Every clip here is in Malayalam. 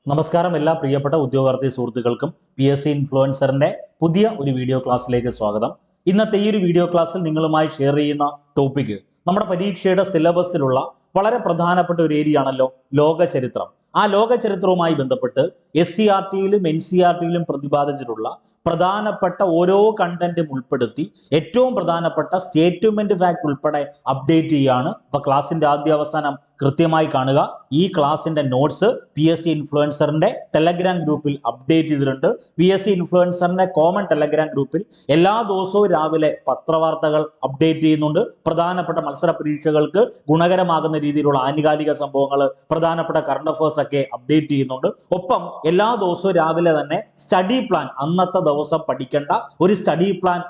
നമസ്കാരം എല്ലാ പ്രിയപ്പെട്ട ഉദ്യോഗാർത്ഥി സുഹൃത്തുക്കൾക്കും PSC ഇൻഫ്ലുവൻസറിന്റെ പുതിയ ഒരു വീഡിയോ ക്ലാസ്സിലേക്ക് സ്വാഗതം. ഇന്നത്തെ ഈ ഒരു വീഡിയോ ക്ലാസ്സിൽ നിങ്ങളുമായി ഷെയർ ചെയ്യുന്ന ടോപ്പിക് നമ്മുടെ പരീക്ഷയുടെ സിലബസിലുള്ള വളരെ പ്രധാനപ്പെട്ട ഒരു ഏരിയ ആണല്ലോ ലോക ചരിത്രം. ആ ലോക ചരിത്രവുമായി ബന്ധപ്പെട്ട് SCERTയിലും NCERTയിലും പ്രതിപാദിച്ചിട്ടുള്ള പ്രധാനപ്പെട്ട ഓരോ കണ്ടന്റും ഉൾപ്പെടുത്തി ഏറ്റവും പ്രധാനപ്പെട്ട സ്റ്റേറ്റ്മെന്റ് ഫാക്ട് ഉൾപ്പെടെ അപ്ഡേറ്റ് ചെയ്യുകയാണ്. അപ്പൊ ക്ലാസിന്റെ ആദ്യ അവസാനം കൃത്യമായി കാണുക. ഈ ക്ലാസിന്റെ നോട്ട്സ് PSC ഇൻഫ്ലുവൻസറിന്റെ ടെലഗ്രാം ഗ്രൂപ്പിൽ അപ്ഡേറ്റ് ചെയ്തിട്ടുണ്ട്. PSC ഇൻഫ്ലുവൻസറിന്റെ കോമൺ ടെലഗ്രാം ഗ്രൂപ്പിൽ എല്ലാ ദിവസവും രാവിലെ പത്രവാർത്തകൾ അപ്ഡേറ്റ് ചെയ്യുന്നുണ്ട്. പ്രധാനപ്പെട്ട മത്സര പരീക്ഷകൾക്ക് ഗുണകരമാകുന്ന രീതിയിലുള്ള ആനുകാലിക സംഭവങ്ങൾ, പ്രധാനപ്പെട്ട കറണ്ട് അഫയേഴ്സ് ഒക്കെ അപ്ഡേറ്റ് ചെയ്യുന്നുണ്ട്. ഒപ്പം എല്ലാ ദിവസവും രാവിലെ തന്നെ സ്റ്റഡി പ്ലാൻ, അന്നത്തെ ദിവസം പഠിക്കേണ്ട ഒരു സ്റ്റഡി പ്ലാൻ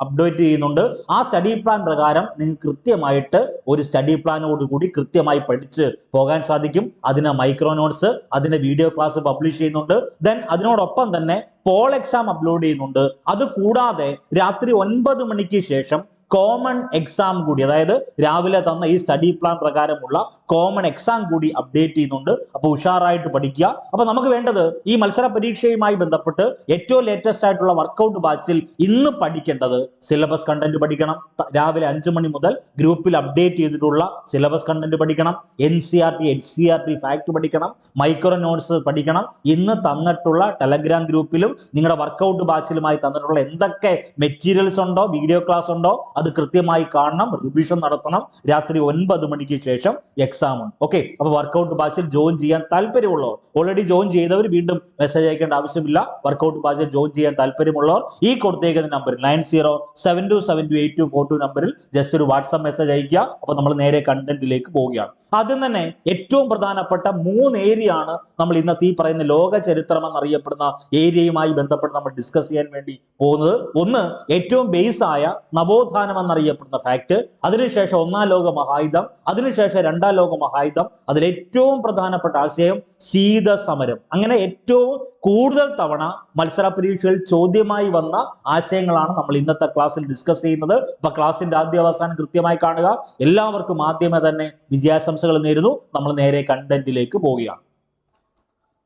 അപ്ഡേറ്റ് ചെയ്യുന്നുണ്ട്. ആ സ്റ്റഡി പ്ലാൻ പ്രകാരം നിങ്ങൾക്ക് കൃത്യമായിട്ട് ഒരു സ്റ്റഡി പ്ലാനോടുകൂടി കൃത്യമായി പഠിച്ച് പോകാൻ സാധിക്കും. അതിന് മൈക്രോ നോട്ട്സ്, അതിന്റെ വീഡിയോ ക്ലാസ് പബ്ലിഷ് ചെയ്യുന്നുണ്ട്. ദെൻ അതിനോടൊപ്പം തന്നെ പോൾ എക്സാം അപ്ലോഡ് ചെയ്യുന്നുണ്ട്. അത് കൂടാതെ രാത്രി 9 മണിക്ക് ശേഷം കോമൺ എക്സാം കൂടി, അതായത് രാവിലെ തന്ന ഈ സ്റ്റഡി പ്ലാൻ പ്രകാരമുള്ള കോമൺ എക്സാം കൂടി അപ്ഡേറ്റ് ചെയ്യുന്നുണ്ട്. അപ്പോൾ ഉഷാറായിട്ട് പഠിക്കുക. അപ്പൊ നമുക്ക് വേണ്ടത് ഈ മത്സര പരീക്ഷയുമായി ബന്ധപ്പെട്ട് ഏറ്റവും ലേറ്റസ്റ്റ് ആയിട്ടുള്ള വർക്കൗട്ട് ബാച്ചിൽ ഇന്ന് പഠിക്കേണ്ടത് സിലബസ് കണ്ടന്റ് പഠിക്കണം. രാവിലെ 5 മണി മുതൽ ഗ്രൂപ്പിൽ അപ്ഡേറ്റ് ചെയ്തിട്ടുള്ള സിലബസ് കണ്ടന്റ് പഠിക്കണം. NCERT SCERT ഫാക്ട് പഠിക്കണം. മൈക്രോ നോട്ട്സ് പഠിക്കണം. ഇന്ന് തന്നിട്ടുള്ള ടെലഗ്രാം ഗ്രൂപ്പിലും നിങ്ങളുടെ വർക്കൗട്ട് ബാച്ചിലുമായി തന്നിട്ടുള്ള എന്തൊക്കെ മെറ്റീരിയൽസ് ഉണ്ടോ, വീഡിയോ ക്ലാസ് ഉണ്ടോ, അത് കൃത്യമായി കാണണം, റിവിഷൻ നടത്തണം. രാത്രി 9 മണിക്ക് ശേഷം എക്സാം ഉണ്ട്. ഓക്കെ, അപ്പൊ വർക്കൗട്ട് ബാച്ചിൽ ജോയിൻ ചെയ്യാൻ താല്പര്യമുള്ളവർ, ഓൾറെഡി ജോയിൻ ചെയ്തവർ വീണ്ടും മെസ്സേജ് അയക്കേണ്ട ആവശ്യമില്ല. വർക്കൗട്ട് ബാച്ചിൽ ജോയിൻ ചെയ്യാൻ താല്പര്യമുള്ളവർ ഈ കൊടുത്തേക്കുന്ന നമ്പറിൽ 9072728242 നമ്പറിൽ ജസ്റ്റ് ഒരു വാട്സ്ആപ്പ് മെസ്സേജ് അയക്കുക. അപ്പൊ നമ്മൾ നേരെ കണ്ടന്റിലേക്ക് പോവുകയാണ്. ആദ്യം തന്നെ ഏറ്റവും പ്രധാനപ്പെട്ട 3 ഏരിയ ആണ് നമ്മൾ ഇന്നത്തെ ഈ പറയുന്ന ലോക ചരിത്രം എന്നറിയപ്പെടുന്ന ഏരിയയുമായി ബന്ധപ്പെട്ട് നമ്മൾ ഡിസ്കസ് ചെയ്യാൻ വേണ്ടി പോകുന്നത്. ഒന്ന്, ഏറ്റവും ബേസ് ആയ നവോത്ഥാനം എന്നറിയപ്പെടുന്ന ഫാക്ട്, അതിനുശേഷം 1-ാം ലോക മഹായുദ്ധം, അതിനുശേഷം 2-ാം ലോക മഹായുദ്ധം, അതിൽ ഏറ്റവും പ്രധാനപ്പെട്ട ആശയം ശീതസമരം. അങ്ങനെ ഏറ്റവും കൂടുതൽ തവണ മത്സര പരീക്ഷയിൽ ചോദ്യമായി വന്ന ആശയങ്ങളാണ് നമ്മൾ ഇന്നത്തെ ക്ലാസ്സിൽ ഡിസ്കസ് ചെയ്യുന്നത്. അപ്പൊ ക്ലാസിന്റെ ആദ്യ അവസാനം കൃത്യമായി കാണുക. എല്ലാവർക്കും ആദ്യമേ തന്നെ വിജയാശംസകൾ നേരുന്നു. നമ്മൾ നേരെ കണ്ടന്റിലേക്ക് പോവുകയാണ്.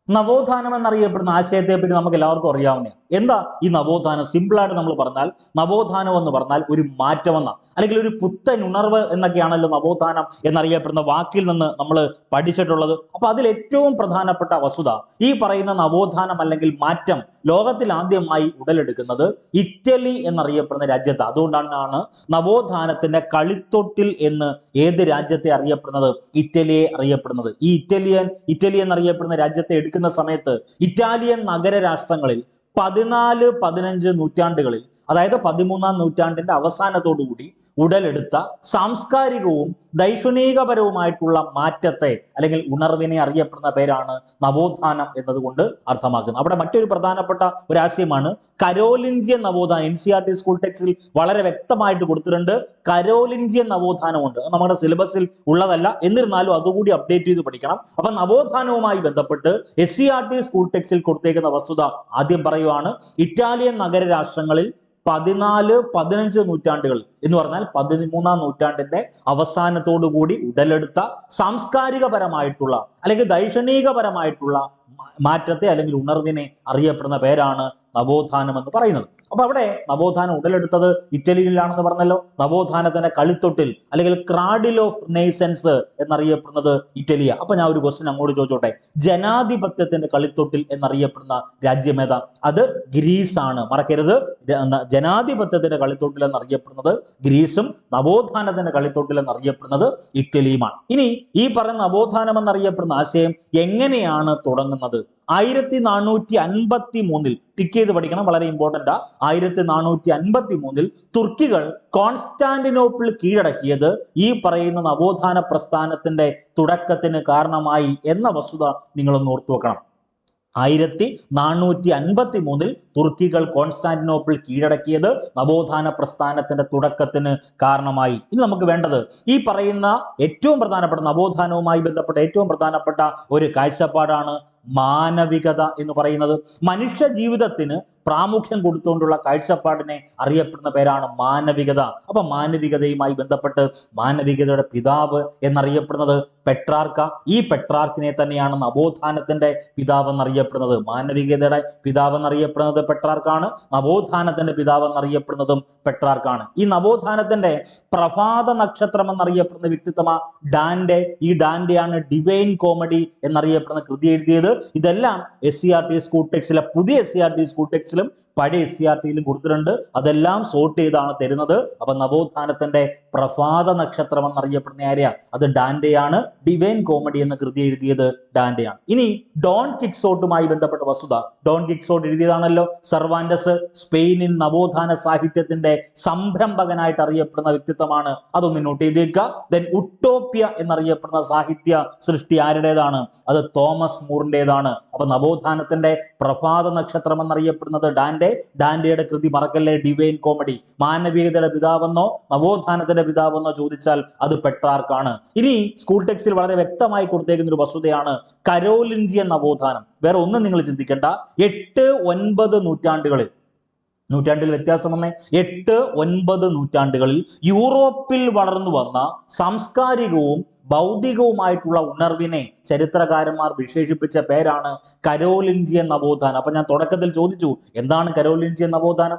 നവോത്ഥാനം എന്നറിയപ്പെടുന്ന ആശയത്തെ പറ്റി നമുക്ക് എല്ലാവർക്കും അറിയാവുന്ന എന്താ ഈ നവോത്ഥാനം? സിമ്പിളായിട്ട് നമ്മൾ പറഞ്ഞാൽ നവോത്ഥാനം എന്ന് പറഞ്ഞാൽ ഒരു മാറ്റമെന്ന, അല്ലെങ്കിൽ ഒരു പുത്തൻ ഉണർവ് എന്നൊക്കെയാണല്ലോ നവോത്ഥാനം എന്നറിയപ്പെടുന്ന വാക്കിൽ നിന്ന് നമ്മൾ പഠിച്ചിട്ടുള്ളത്. അപ്പൊ അതിൽ ഏറ്റവും പ്രധാനപ്പെട്ട വസ്തുത, ഈ പറയുന്ന നവോത്ഥാനം അല്ലെങ്കിൽ മാറ്റം ലോകത്തിൽ ആദ്യമായി ഉടലെടുക്കുന്നത് ഇറ്റലി എന്നറിയപ്പെടുന്ന രാജ്യത്ത്. അതുകൊണ്ടാണ് നവോത്ഥാനത്തിന്റെ കളിത്തൊട്ടിൽ എന്ന് ഏത് രാജ്യത്തെ അറിയപ്പെടുന്നത്? ഇറ്റലിയെ അറിയപ്പെടുന്നത്. ഈ ഇറ്റലി എന്നറിയപ്പെടുന്ന രാജ്യത്തെ എടുക്കുന്ന സമയത്ത് ഇറ്റാലിയൻ നഗര രാഷ്ട്രങ്ങളിൽ 14-15 നൂറ്റാണ്ടുകളിൽ, അതായത് 13-ാം നൂറ്റാണ്ടിന്റെ അവസാനത്തോടുകൂടി ഉടലെടുത്ത സാംസ്കാരികവും ദൈക്ഷണികപരവുമായിട്ടുള്ള മാറ്റത്തെ അല്ലെങ്കിൽ ഉണർവിനെ അറിയപ്പെടുന്ന പേരാണ് നവോത്ഥാനം എന്നതുകൊണ്ട് അർത്ഥമാക്കുന്നത്. അവിടെ മറ്റൊരു പ്രധാനപ്പെട്ട ഒരു ആശയമാണ് കരോലിഞ്ചിയൻ നവോത്ഥാനം. NCERT സ്കൂൾ ടെക്സ്റ്റിൽ വളരെ വ്യക്തമായിട്ട് കൊടുത്തിട്ടുണ്ട്. കരോലിഞ്ചിയൻ നവോത്ഥാനമുണ്ട്. നമ്മുടെ സിലബസിൽ ഉള്ളതല്ല, എന്നിരുന്നാലും അതുകൂടി അപ്ഡേറ്റ് ചെയ്ത് പഠിക്കണം. അപ്പൊ നവോത്ഥാനവുമായി ബന്ധപ്പെട്ട് SCERT സ്കൂൾ ടെക്സ്റ്റിൽ കൊടുത്തേക്കുന്ന വസ്തുത ആദ്യം പറയുവാണ്. ഇറ്റാലിയൻ നഗര രാഷ്ട്രങ്ങളിൽ 14-15 നൂറ്റാണ്ടുകൾ എന്ന് പറഞ്ഞാൽ 13-ാം നൂറ്റാണ്ടിന്റെ അവസാനത്തോടു കൂടി ഉടലെടുത്ത സാംസ്കാരികപരമായിട്ടുള്ള അല്ലെങ്കിൽ ദൈക്ഷണികപരമായിട്ടുള്ള മാറ്റത്തെ അല്ലെങ്കിൽ ഉണർവിനെ അറിയപ്പെടുന്ന പേരാണ് നവോത്ഥാനം എന്ന് പറയുന്നത്. അപ്പൊ അവിടെ നവോത്ഥാനം ഉടലെടുത്തത് ഇറ്റലിയിലാണെന്ന് പറഞ്ഞല്ലോ. നവോത്ഥാനത്തിന്റെ കളിത്തൊട്ടിൽ അല്ലെങ്കിൽ ക്രാഡിൽ ഓഫ് റിനൈസൻസ് എന്നറിയപ്പെടുന്നത് ഇറ്റലിയ. അപ്പൊ ഞാൻ ഒരു ക്വസ്റ്റ്യൻ അങ്ങോട്ട് ചോദിച്ചോട്ടെ, ജനാധിപത്യത്തിന്റെ കളിത്തൊട്ടിൽ എന്നറിയപ്പെടുന്ന രാജ്യമേതാ? അത് ഗ്രീസ് ആണ്. മറക്കരുത്, ജനാധിപത്യത്തിന്റെ കളിത്തൊട്ടിൽ എന്നറിയപ്പെടുന്നത് ഗ്രീസും നവോത്ഥാനത്തിന്റെ കളിത്തൊട്ടിൽ എന്നറിയപ്പെടുന്നത് ഇറ്റലിയുമാണ്. ഇനി ഈ പറയുന്ന നവോത്ഥാനം എന്നറിയപ്പെടുന്ന ആശയം എങ്ങനെയാണ് തുടങ്ങുന്നത്? 1453 ടിക്ക് ചെയ്ത് പഠിക്കണം, വളരെ ഇമ്പോർട്ടന്റ്. 1453 തുർക്കികൾ കോൺസ്റ്റാന്റിനോപ്പിൾ കീഴടക്കിയത് ഈ പറയുന്ന നവോത്ഥാന പ്രസ്ഥാനത്തിന്റെ തുടക്കത്തിന് കാരണമായി എന്ന വസ്തുത നിങ്ങളൊന്ന് ഓർത്തു വെക്കണം. 1453 തുർക്കികൾ കോൺസ്റ്റാന്റിനോപ്പിൾ കീഴടക്കിയത് നവോത്ഥാന പ്രസ്ഥാനത്തിന്റെ തുടക്കത്തിന് കാരണമായി. ഇനി നമുക്ക് വേണ്ടത് ഈ പറയുന്ന ഏറ്റവും പ്രധാനപ്പെട്ട നവോത്ഥാനവുമായി ബന്ധപ്പെട്ട ഏറ്റവും പ്രധാനപ്പെട്ട ഒരു കാഴ്ചപ്പാടാണ് മാനവികത എന്ന് പറയുന്നത്. മനുഷ്യ ജീവിതത്തിന് പ്രാമുഖ്യം കൊടുത്തുകൊണ്ടുള്ള കാഴ്ചപ്പാടിനെ അറിയപ്പെടുന്ന പേരാണ് മാനവികത. അപ്പൊ മാനവികതയുമായി ബന്ധപ്പെട്ട് മാനവികതയുടെ പിതാവ് എന്നറിയപ്പെടുന്നത് പെട്രാർക്ക. ഈ പെട്രാർക്കിനെ തന്നെയാണ് നവോത്ഥാനത്തിന്റെ പിതാവ് എന്നറിയപ്പെടുന്നത്. മാനവികതയുടെ പിതാവ് എന്നറിയപ്പെടുന്നത് പെട്രാർക്കാണ്, നവോത്ഥാനത്തിന്റെ പിതാവ് എന്നറിയപ്പെടുന്നതും പെട്രാർക്കാണ്. ഈ നവോത്ഥാനത്തിന്റെ പ്രഭാത നക്ഷത്രം എന്നറിയപ്പെടുന്ന വ്യക്തിത്വമാണ് ഡാന്റെ. ഈ ഡാന്റെയാണ് ഡിവൈൻ കോമഡി എന്നറിയപ്പെടുന്ന കൃതി എഴുതിയത്. ഇതെല്ലാം SCERT സ്കൂൾ ടെക്സ്റ്റിലെ പുതിയ SCERT സ്കൂൾ ടെക്സ്റ്റിലും പഴയ SCERTയിലും കൊടുത്തിട്ടുണ്ട്. അതെല്ലാം സോർട്ട് ചെയ്താണ് തരുന്നത്. അപ്പൊ നവോത്ഥാനത്തിന്റെ പ്രഭാത നക്ഷത്രം എന്നറിയപ്പെടുന്ന ആരെയാ? അത് ഡാന്റെയാണ്. ഡിവൈൻ കോമഡി എന്ന കൃതി എഴുതിയത് ഡാന്റെയാണ്. ഇനി ഡോൺ കിക്സോട്ടുമായി ബന്ധപ്പെട്ട വസ്തുത. ഡോൺ കിക്സോട്ട് എഴുതിയതാണല്ലോ സർവാൻഡസ്. സ്പെയിനിൽ നവോത്ഥാന സാഹിത്യത്തിന്റെ സംരംഭകനായിട്ട് അറിയപ്പെടുന്ന വ്യക്തിത്വമാണ്. അതൊന്ന് നോട്ട് ചെയ്തേക്കുക. ദെൻ ഉട്ടോപ്യ എന്നറിയപ്പെടുന്ന സാഹിത്യ സൃഷ്ടി ആരുടേതാണ്? അത് തോമസ് മൂറിന്റേതാണ്. അപ്പൊ നവോത്ഥാനത്തിന്റെ പ്രഭാത നക്ഷത്രം എന്നറിയപ്പെടുന്നത് ഡാന്റെയുടെ കൃതി മറക്കല്ലേ, ഡിവൈൻ കോമഡി. മാനവികതയുടെ പിതാവെന്നോ നവോത്ഥാനത്തിന്റെ പിതാവെന്നോ ചോദിച്ചാൽ അത് പെട്രാർക്കാണ്. ഇനി സ്കൂൾ ടെക്സ്റ്റിൽ വളരെ വ്യക്തമായി കൊടുത്തേക്കുന്ന ഒരു വസ്തുതയാണ് കരോലിഞ്ചിയൻ നവോത്ഥാനം. വേറെ ഒന്നും നിങ്ങൾ ചിന്തിക്കേണ്ട. 8-9 നൂറ്റാണ്ടിൽ വ്യത്യാസം വന്നേ. 8-9 നൂറ്റാണ്ടുകളിൽ യൂറോപ്പിൽ വളർന്നു വന്ന സാംസ്കാരികവും ബൗദ്ധികവുമായിട്ടുള്ള ഉണർവിനെ ചരിത്രകാരന്മാർ വിശേഷിപ്പിച്ച പേരാണ് കരോലിഞ്ചിയൻ നവോത്ഥാനം. അപ്പൊ ഞാൻ തുടക്കത്തിൽ ചോദിച്ചു, എന്താണ് കരോലിഞ്ചിയൻ നവോത്ഥാനം?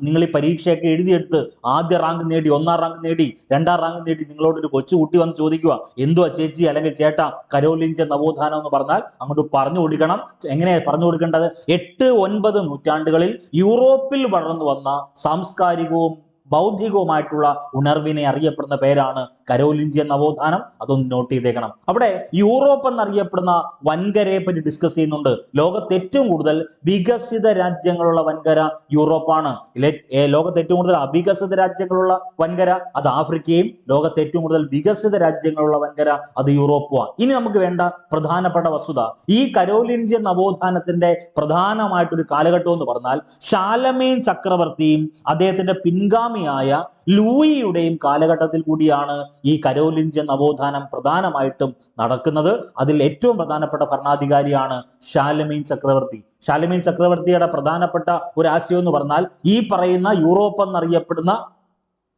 നിങ്ങൾ ഈ പരീക്ഷയൊക്കെ എഴുതിയെടുത്ത് ആദ്യ റാങ്ക് നേടി, 1ാം റാങ്ക് നേടി, 2ാം റാങ്ക് നേടി നിങ്ങളോടൊരു കൊച്ചുകുട്ടി വന്ന് ചോദിക്കുക, എന്തുവാ ചേച്ചി അല്ലെങ്കിൽ ചേട്ടാ കരോലിഞ്ചിയൻ നവോത്ഥാനം എന്ന് പറഞ്ഞാൽ അങ്ങോട്ട് പറഞ്ഞു കൊടുക്കണം. എങ്ങനെയാ പറഞ്ഞു കൊടുക്കേണ്ടത്? 8-9 നൂറ്റാണ്ടുകളിൽ യൂറോപ്പിൽ വളർന്നു വന്ന സാംസ്കാരികവും ബൗദ്ധികവുമായിട്ടുള്ള ഉണർവിനെ അറിയപ്പെടുന്ന പേരാണ് കരോലിഞ്ചിയൻ നവോത്ഥാനം. അതൊന്ന് നോട്ട് ചെയ്തേക്കണം. അവിടെ യൂറോപ്പ് എന്നറിയപ്പെടുന്ന വൻകരയെ പറ്റി ഡിസ്കസ് ചെയ്യുന്നുണ്ട്. ലോകത്ത് ഏറ്റവും കൂടുതൽ വികസിത രാജ്യങ്ങളുള്ള വൻകര യൂറോപ്പാണ്. ലോകത്ത് ഏറ്റവും കൂടുതൽ അവികസിത രാജ്യങ്ങളുള്ള വൻകര അത് ആഫ്രിക്കയും, ലോകത്ത് ഏറ്റവും കൂടുതൽ വികസിത രാജ്യങ്ങളുള്ള വൻകര അത് യൂറോപ്പുമാണ്. ഇനി നമുക്ക് വേണ്ട പ്രധാനപ്പെട്ട വസ്തുത, ഈ കരോലിഞ്ചിയൻ നവോത്ഥാനത്തിന്റെ പ്രധാനമായിട്ടൊരു കാലഘട്ടം എന്ന് പറഞ്ഞാൽ ഷാലമീൻ ചക്രവർത്തിയും അദ്ദേഹത്തിന്റെ പിൻഗാമി ലൂയിയുടെയും കാലഘട്ടത്തിൽ കൂടിയാണ് ഈ കരോലിഞ്ചിയൻ നവോത്ഥാനം പ്രധാനമായിട്ടും നടക്കുന്നത്. അതിൽ ഏറ്റവും പ്രധാനപ്പെട്ട ഭരണാധികാരിയാണ് ഷാലമീൻ ചക്രവർത്തി. ഷാലമീൻ ചക്രവർത്തിയുടെ പ്രധാനപ്പെട്ട ഒരു ആശയം എന്ന് പറഞ്ഞാൽ ഈ പറയുന്ന യൂറോപ്പ് എന്നറിയപ്പെടുന്ന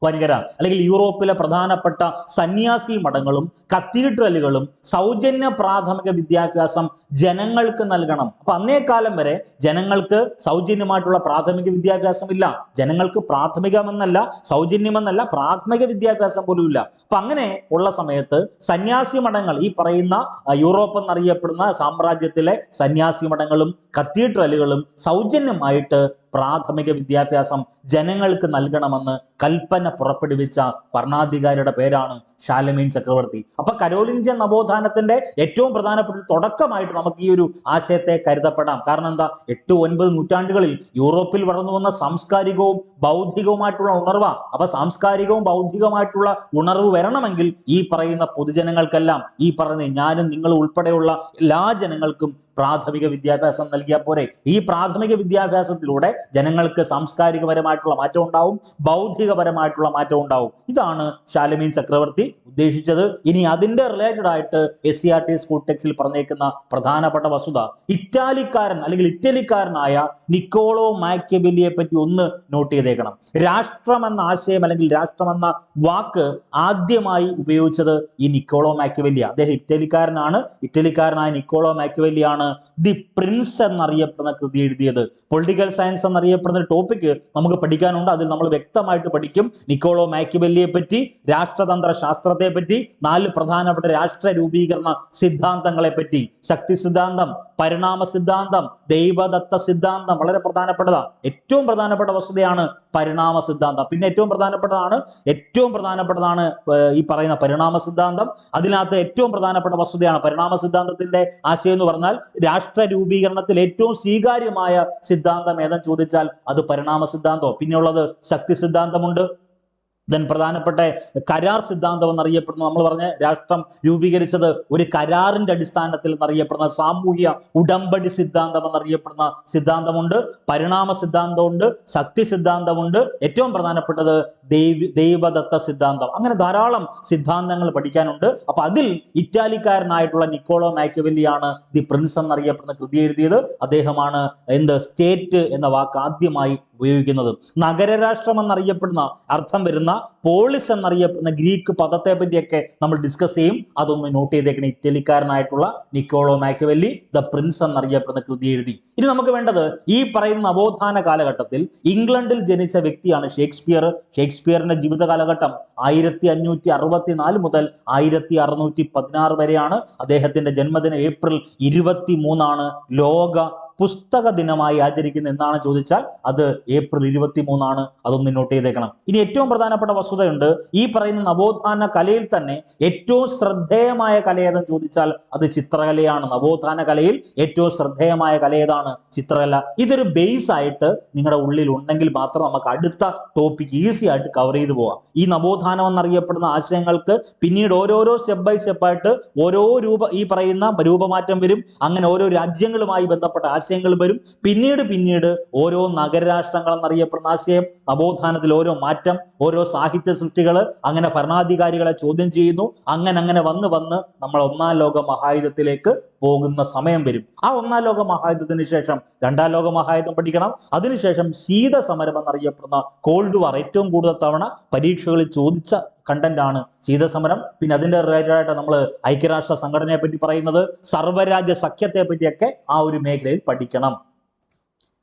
വൻകര അല്ലെങ്കിൽ യൂറോപ്പിലെ പ്രധാനപ്പെട്ട സന്യാസി മഠങ്ങളും കത്തീഡ്രലുകളും സൗജന്യ പ്രാഥമിക വിദ്യാഭ്യാസം ജനങ്ങൾക്ക് നൽകണം. അപ്പൊ അന്നേക്കാലം വരെ ജനങ്ങൾക്ക് സൗജന്യമായിട്ടുള്ള പ്രാഥമിക വിദ്യാഭ്യാസം ഇല്ല. ജനങ്ങൾക്ക് പ്രാഥമികമെന്നല്ല, സൗജന്യമെന്നല്ല, പ്രാഥമിക വിദ്യാഭ്യാസം പോലും ഇല്ല. അപ്പൊ അങ്ങനെ ഉള്ള സമയത്ത് സന്യാസി മഠങ്ങൾ, ഈ പറയുന്ന യൂറോപ്പ് എന്നറിയപ്പെടുന്ന സാമ്രാജ്യത്തിലെ സന്യാസി മഠങ്ങളും കത്തീഡ്രലുകളും സൗജന്യമായിട്ട് പ്രാഥമിക വിദ്യാഭ്യാസം ജനങ്ങൾക്ക് നൽകണമെന്ന് കൽപ്പന പുറപ്പെടുവിച്ച ഭരണാധികാരിയുടെ പേരാണ് ഷാലമീൻ ചക്രവർത്തി. അപ്പൊ കരോലിഞ്ചിയൻ നവോത്ഥാനത്തിന്റെ ഏറ്റവും പ്രധാനപ്പെട്ട തുടക്കമായിട്ട് നമുക്ക് ഈ ഒരു ആശയത്തെ കരുതപ്പെടാം. കാരണം എന്താ? 8-9 നൂറ്റാണ്ടുകളിൽ യൂറോപ്പിൽ വളർന്നു വന്ന സാംസ്കാരികവും ബൗദ്ധികവുമായിട്ടുള്ള ഉണർവാ. അപ്പൊ സാംസ്കാരികവും ബൗദ്ധികമായിട്ടുള്ള ഉണർവ് വരണമെങ്കിൽ ഈ പറയുന്ന പൊതുജനങ്ങൾക്കെല്ലാം, ഈ പറയുന്ന ഞാനും നിങ്ങളും ഉൾപ്പെടെയുള്ള എല്ലാ ജനങ്ങൾക്കും പ്രാഥമിക വിദ്യാഭ്യാസം നൽകിയാൽ പോരെ. ഈ പ്രാഥമിക വിദ്യാഭ്യാസത്തിലൂടെ ജനങ്ങൾക്ക് സാംസ്കാരികപരമായിട്ടുള്ള മാറ്റം ഉണ്ടാവും, ബൗദ്ധികപരമായിട്ടുള്ള മാറ്റം ഉണ്ടാവും. ഇതാണ് ഷാലമീൻ ചക്രവർത്തി ഉദ്ദേശിച്ചത്. ഇനി അതിന്റെ റിലേറ്റഡ് ആയിട്ട് SCERT സ്കൂൾ ടെക്സ്റ്റിൽ പറഞ്ഞേക്കുന്ന പ്രധാനപ്പെട്ട വസ്തുത, ഇറ്റാലിക്കാരൻ അല്ലെങ്കിൽ ഇറ്റലിക്കാരനായ നിക്കോളോ മാക്കിയവെല്ലിയെ പറ്റി ഒന്ന് നോട്ട് ചെയ്തേക്കണം. രാഷ്ട്രം എന്ന ആശയം അല്ലെങ്കിൽ രാഷ്ട്രം എന്ന വാക്ക് ആദ്യമായി ഉപയോഗിച്ചത് ഈ നിക്കോളോ മാക്കിയവെല്ലിയ. അദ്ദേഹം ഇറ്റലിക്കാരനാണ്. ഇറ്റലിക്കാരനായ നിക്കോളോ മാക്കിയവെല്ലിയാണ് ദി പ്രിൻസ് എന്നറിയപ്പെടുന്ന കൃതി എഴുതിയത്. പൊളിറ്റിക്കൽ സയൻസ് എന്നറിയപ്പെടുന്ന ടോപ്പിക് നമുക്ക് പഠിക്കാനുണ്ട്. അതിൽ നമ്മൾ വ്യക്തമായിട്ട് പഠിക്കും നിക്കോളോ മാക്കിയവെല്ലിയെ പറ്റി, രാഷ്ട്രതന്ത്ര ശാസ്ത്രത്തെ പറ്റി, 4 പ്രധാനപ്പെട്ട രാഷ്ട്ര രൂപീകരണ സിദ്ധാന്തങ്ങളെ പറ്റി. ശക്തി സിദ്ധാന്തം, പരിണാമ സിദ്ധാന്തം, ദൈവദത്ത സിദ്ധാന്തം വളരെ പ്രധാനപ്പെട്ടതാണ്. ഏറ്റവും പ്രധാനപ്പെട്ട വസ്തുതയാണ് പരിണാമ സിദ്ധാന്തം. പിന്നെ ഏറ്റവും പ്രധാനപ്പെട്ടതാണ് ഈ പറയുന്ന പരിണാമ സിദ്ധാന്തം. അതിനകത്ത് ഏറ്റവും പ്രധാനപ്പെട്ട വസ്തുതയാണ് പരിണാമ സിദ്ധാന്തത്തിന്റെ ആശയം എന്ന് പറഞ്ഞാൽ രാഷ്ട്ര രൂപീകരണത്തിൽ ഏറ്റവും സ്വീകാര്യമായ സിദ്ധാന്തം ഏതെന്ന് ചോദിച്ചാൽ അത് പരിണാമ സിദ്ധാന്തം. പിന്നെയുള്ളത് ശക്തി സിദ്ധാന്തമുണ്ട്, ദെൻ പ്രധാനപ്പെട്ട കരാർ സിദ്ധാന്തം എന്നറിയപ്പെടുന്ന, നമ്മൾ പറഞ്ഞ രാഷ്ട്രം രൂപീകരിച്ചത് ഒരു കരാറിന്റെ അടിസ്ഥാനത്തിൽ എന്നറിയപ്പെടുന്ന സാമൂഹ്യ ഉടമ്പടി സിദ്ധാന്തം എന്നറിയപ്പെടുന്ന സിദ്ധാന്തമുണ്ട്, പരിണാമ സിദ്ധാന്തമുണ്ട്, ശക്തി സിദ്ധാന്തമുണ്ട്, ഏറ്റവും പ്രധാനപ്പെട്ടത് ദൈവദത്ത സിദ്ധാന്തം. അങ്ങനെ ധാരാളം സിദ്ധാന്തങ്ങൾ പഠിക്കാനുണ്ട്. അപ്പൊ അതിൽ ഇറ്റാലിക്കാരനായിട്ടുള്ള നിക്കോളോ മാക്കിയവെല്ലിയാണ് ദി പ്രിൻസ് എന്നറിയപ്പെടുന്ന കൃതി എഴുതിയത്. അദ്ദേഹമാണ് സ്റ്റേറ്റ് എന്ന വാക്ക് ആദ്യമായി ഉപയോഗിക്കുന്നത്. നഗരരാഷ്ട്രം എന്നറിയപ്പെടുന്ന അർത്ഥം വരുന്ന പോളിസ് എന്നറിയപ്പെടുന്ന ഗ്രീക്ക് പദത്തെ പറ്റിയൊക്കെ നമ്മൾ ഡിസ്കസ് ചെയ്യും. അതൊന്ന് നോട്ട് ചെയ്തേക്കണം. ഇറ്റലിക്കാരനായിട്ടുള്ള നിക്കോളോ മാക്കിയവെല്ലി ദ പ്രിൻസ് എന്നറിയപ്പെടുന്ന കൃതി എഴുതി. ഇനി നമുക്ക് വേണ്ടത് ഈ പറയുന്ന നവോത്ഥാന കാലഘട്ടത്തിൽ ഇംഗ്ലണ്ടിൽ ജനിച്ച വ്യക്തിയാണ് ഷേക്സ്പിയർ. ഷേക്സ്പിയറിന്റെ ജീവിത കാലഘട്ടം 1564 മുതൽ 1616 വരെയാണ്. അദ്ദേഹത്തിന്റെ ജന്മദിനം ഏപ്രിൽ 23 ലോക പുസ്തക ദിനമായി ആചരിക്കുന്നത്. എന്നാണ് ചോദിച്ചാൽ അത് ഏപ്രിൽ 23. അതൊന്ന് നോട്ട് ചെയ്തേക്കണം. ഇനി ഏറ്റവും പ്രധാനപ്പെട്ട വസ്തുതയുണ്ട്. ഈ പറയുന്ന നവോത്ഥാന കലയിൽ തന്നെ ഏറ്റവും ശ്രദ്ധേയമായ കല ഏതെന്ന് ചോദിച്ചാൽ അത് ചിത്രകലയാണ്. നവോത്ഥാന കലയിൽ ഏറ്റവും ശ്രദ്ധേയമായ കല ഏതാണ്? ചിത്രകല. ഇതൊരു ബേസ് ആയിട്ട് നിങ്ങളുടെ ഉള്ളിൽ ഉണ്ടെങ്കിൽ മാത്രം നമുക്ക് അടുത്ത ടോപ്പിക് ഈസി ആയിട്ട് കവർ ചെയ്തു പോവാം. ഈ നവോത്ഥാനം എന്നറിയപ്പെടുന്ന ആശയങ്ങൾക്ക് പിന്നീട് ഓരോരോ സ്റ്റെപ്പ് ബൈ സ്റ്റെപ്പായിട്ട് ഓരോ ഈ പറയുന്ന രൂപമാറ്റം വരും. അങ്ങനെ ഓരോ രാജ്യങ്ങളുമായി ബന്ധപ്പെട്ട ആശയങ്ങൾ വരും. പിന്നീട് ഓരോ നഗരരാഷ്ട്രങ്ങൾ എന്നറിയപ്പെടുന്ന ആശയം, നവോത്ഥാനത്തിൽ ഓരോ മാറ്റം, ഓരോ സാഹിത്യ സൃഷ്ടികൾ, അങ്ങനെ ഭരണാധികാരികളെ ചോദ്യം ചെയ്യുന്നു. അങ്ങനെ വന്ന് നമ്മൾ ഒന്നാം ലോക മഹായുദ്ധത്തിലേക്ക് പോകുന്ന സമയം വരും. ആ ഒന്നാം ലോക മഹായുദ്ധത്തിന് ശേഷം രണ്ടാം ലോക മഹായുദ്ധം പഠിക്കണം. അതിനുശേഷം ശീത സമരം എന്നറിയപ്പെടുന്ന കോൾഡ് വാർ, ഏറ്റവും കൂടുതൽ തവണ പരീക്ഷകളിൽ ചോദിച്ച കണ്ടന്റ് ആണ് ശീതസമരം. പിന്നെ അതിന്റെ റിലേറ്റഡ് ആയിട്ട് നമ്മൾ ഐക്യരാഷ്ട്ര സംഘടനയെ പറ്റി പറയുന്നത്, സർവ്വരാജ്യ സഖ്യത്തെ പറ്റിയൊക്കെ ആ ഒരു മേഖലയിൽ പഠിക്കണം.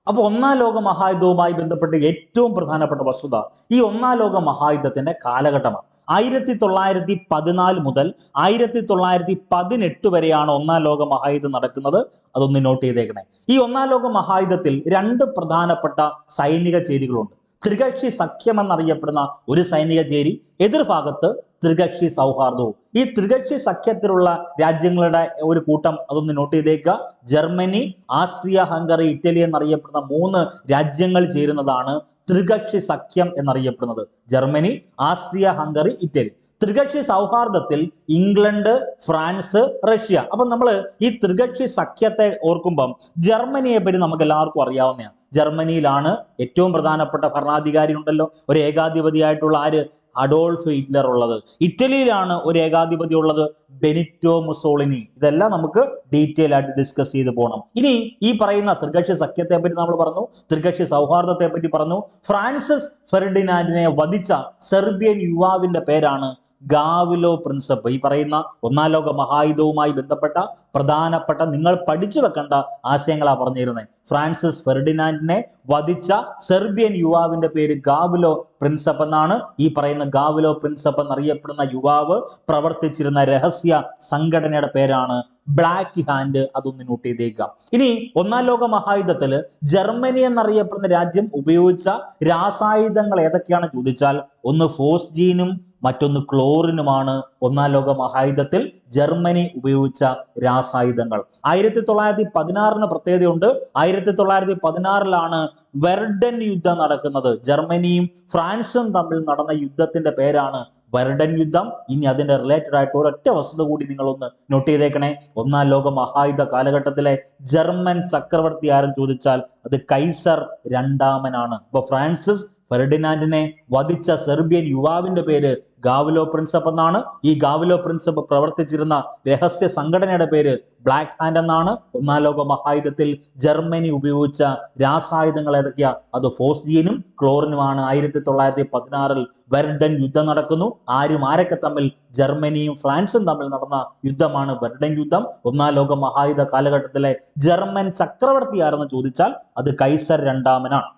അപ്പൊ ഒന്നാം ലോക മഹായുദ്ധവുമായി ബന്ധപ്പെട്ട് ഏറ്റവും പ്രധാനപ്പെട്ട വസ്തുത ഈ ഒന്നാം ലോക മഹായുദ്ധത്തിന്റെ കാലഘട്ടമാണ്. 1914 മുതൽ 1918 വരെയാണ് ഒന്നാം ലോക മഹായുദ്ധം നടക്കുന്നത്. അതൊന്ന് നോട്ട് ചെയ്തേക്കണേ. ഈ ഒന്നാം ലോക മഹായുദ്ധത്തിൽ 2 പ്രധാനപ്പെട്ട സൈനിക ചേരികളുണ്ട്. ത്രികക്ഷി സഖ്യം എന്നറിയപ്പെടുന്ന ഒരു സൈനിക ചേരി, എതിർഭാഗത്ത് ത്രികക്ഷി സൗഹാർദ്ദവും. ഈ ത്രികക്ഷി സഖ്യത്തിലുള്ള രാജ്യങ്ങളുടെ ഒരു കൂട്ടം, അതൊന്ന് നോട്ട് ചെയ്തേക്കുക. ജർമ്മനി, ആസ്ട്രിയ ഹംഗറി, ഇറ്റലി എന്നറിയപ്പെടുന്ന 3 രാജ്യങ്ങൾ ചേരുന്നതാണ് ത്രികക്ഷി സഖ്യം എന്നറിയപ്പെടുന്നത്. Germany, Austria Hungary, Italy. ത്രികക്ഷി സൗഹാർദ്ദത്തിൽ ഇംഗ്ലണ്ട്, ഫ്രാൻസ്, റഷ്യ. അപ്പൊ നമ്മൾ ഈ ത്രികക്ഷി സഖ്യത്തെ ഓർക്കുമ്പം ജർമ്മനിയെ പറ്റി നമുക്ക് എല്ലാവർക്കും അറിയാവുന്നതാണ്. ജർമ്മനിയിലാണ് ഏറ്റവും പ്രധാനപ്പെട്ട ഭരണാധികാരി ഉണ്ടല്ലോ, ഒരു ഏകാധിപതിയായിട്ടുള്ള ആര്? അഡോൾഫ് ഹിറ്റ്ലർ ഉള്ളത്. ഇറ്റലിയിലാണ് ഒരു ഏകാധിപതി ഉള്ളത്, ബെനിറ്റോ മുസോളിനി. ഇതെല്ലാം നമുക്ക് ഡീറ്റെയിൽ ആയിട്ട് ഡിസ്കസ് ചെയ്ത് പോകണം. ഇനി ഈ പറയുന്ന ത്രികക്ഷി സഖ്യത്തെ പറ്റി നമ്മൾ പറഞ്ഞു, ത്രികക്ഷി സൗഹാർദ്ദത്തെ പറ്റി പറഞ്ഞു. ഫ്രാൻസിസ് ഫെർഡിനാൻഡിനെ വധിച്ച സെർബിയൻ യുവാവിന്റെ പേരാണ് ഗാവിലോ പ്രിൻസപ്പ്. ഈ പറയുന്ന ഒന്നാം ലോക മഹായുദ്ധവുമായി ബന്ധപ്പെട്ട പ്രധാനപ്പെട്ട നിങ്ങൾ പഠിച്ചു വെക്കേണ്ട ആശയങ്ങളാണ് പറഞ്ഞിരുന്നത്. ഫ്രാൻസിസ് ഫെർഡിനാൻഡിനെ വധിച്ച സെർബിയൻ യുവാവിന്റെ പേര് ഗാവിലോ പ്രിൻസപ്പ് എന്നാണ്. ഈ പറയുന്ന ഗാവിലോ പ്രിൻസപ്പ് എന്നറിയപ്പെടുന്ന യുവാവ് പ്രവർത്തിച്ചിരുന്ന രഹസ്യ സംഘടനയുടെ പേരാണ് ബ്ലാക്ക് ഹാൻഡ്. അതൊന്ന് നോട്ട് ചെയ്തേക്കാം. ഇനി ഒന്നാം ലോക മഹായുദ്ധത്തിൽ ജർമ്മനി എന്നറിയപ്പെടുന്ന രാജ്യം ഉപയോഗിച്ച രാസായുധങ്ങൾ ഏതൊക്കെയാണ് ചോദിച്ചാൽ ഒന്ന് ഫോസ്ജീനും മറ്റൊന്ന് ക്ലോറിനുമാണ് ഒന്നാം ലോക മഹായുദ്ധത്തിൽ ജർമ്മനി ഉപയോഗിച്ച രാസായുധങ്ങൾ. 1916 പ്രത്യേകതയുണ്ട്. 1916 വെർഡൻ യുദ്ധം നടക്കുന്നത്. ജർമ്മനിയും ഫ്രാൻസും തമ്മിൽ നടന്ന യുദ്ധത്തിന്റെ പേരാണ് വെർഡൻ യുദ്ധം. ഇനി അതിന്റെ റിലേറ്റഡ് ആയിട്ട് ഒരൊറ്റ വസ്തുത കൂടി നിങ്ങളൊന്ന് നോട്ട് ചെയ്തേക്കണേ. ഒന്നാം ലോക മഹായുദ്ധ കാലഘട്ടത്തിലെ ജർമ്മൻ ചക്രവർത്തി ആരെന്ന് ചോദിച്ചാൽ അത് കൈസർ രണ്ടാമനാണ്. അപ്പൊ ഫ്രാൻസിസ് ഫെർഡിനാൻഡിനെ വധിച്ച സെർബിയൻ യുവാവിന്റെ പേര് ഗാവിലോ പ്രിൻസപ്പ് എന്നാണ്. ഈ ഗാവിലോ പ്രിൻസപ്പ് പ്രവർത്തിച്ചിരുന്ന രഹസ്യ സംഘടനയുടെ പേര് ബ്ലാക്ക് ഹാൻഡ് എന്നാണ്. ഒന്നാം ലോക മഹായുദ്ധത്തിൽ ജർമ്മനി ഉപയോഗിച്ച രാസായുധങ്ങൾ ഏതൊക്കെയാ? അത് ഫോസ്ജീനും ക്ലോറിനുമാണ്. 1916 വെർഡൻ യുദ്ധം നടക്കുന്നു. ആരൊക്കെ തമ്മിൽ? ജർമ്മനിയും ഫ്രാൻസും തമ്മിൽ നടന്ന യുദ്ധമാണ് വെർഡൻ യുദ്ധം. ഒന്നാം ലോക മഹായുദ്ധ കാലഘട്ടത്തിലെ ജർമ്മൻ ചക്രവർത്തി ആരെന്ന് ചോദിച്ചാൽ അത് കൈസർ രണ്ടാമനാണ്.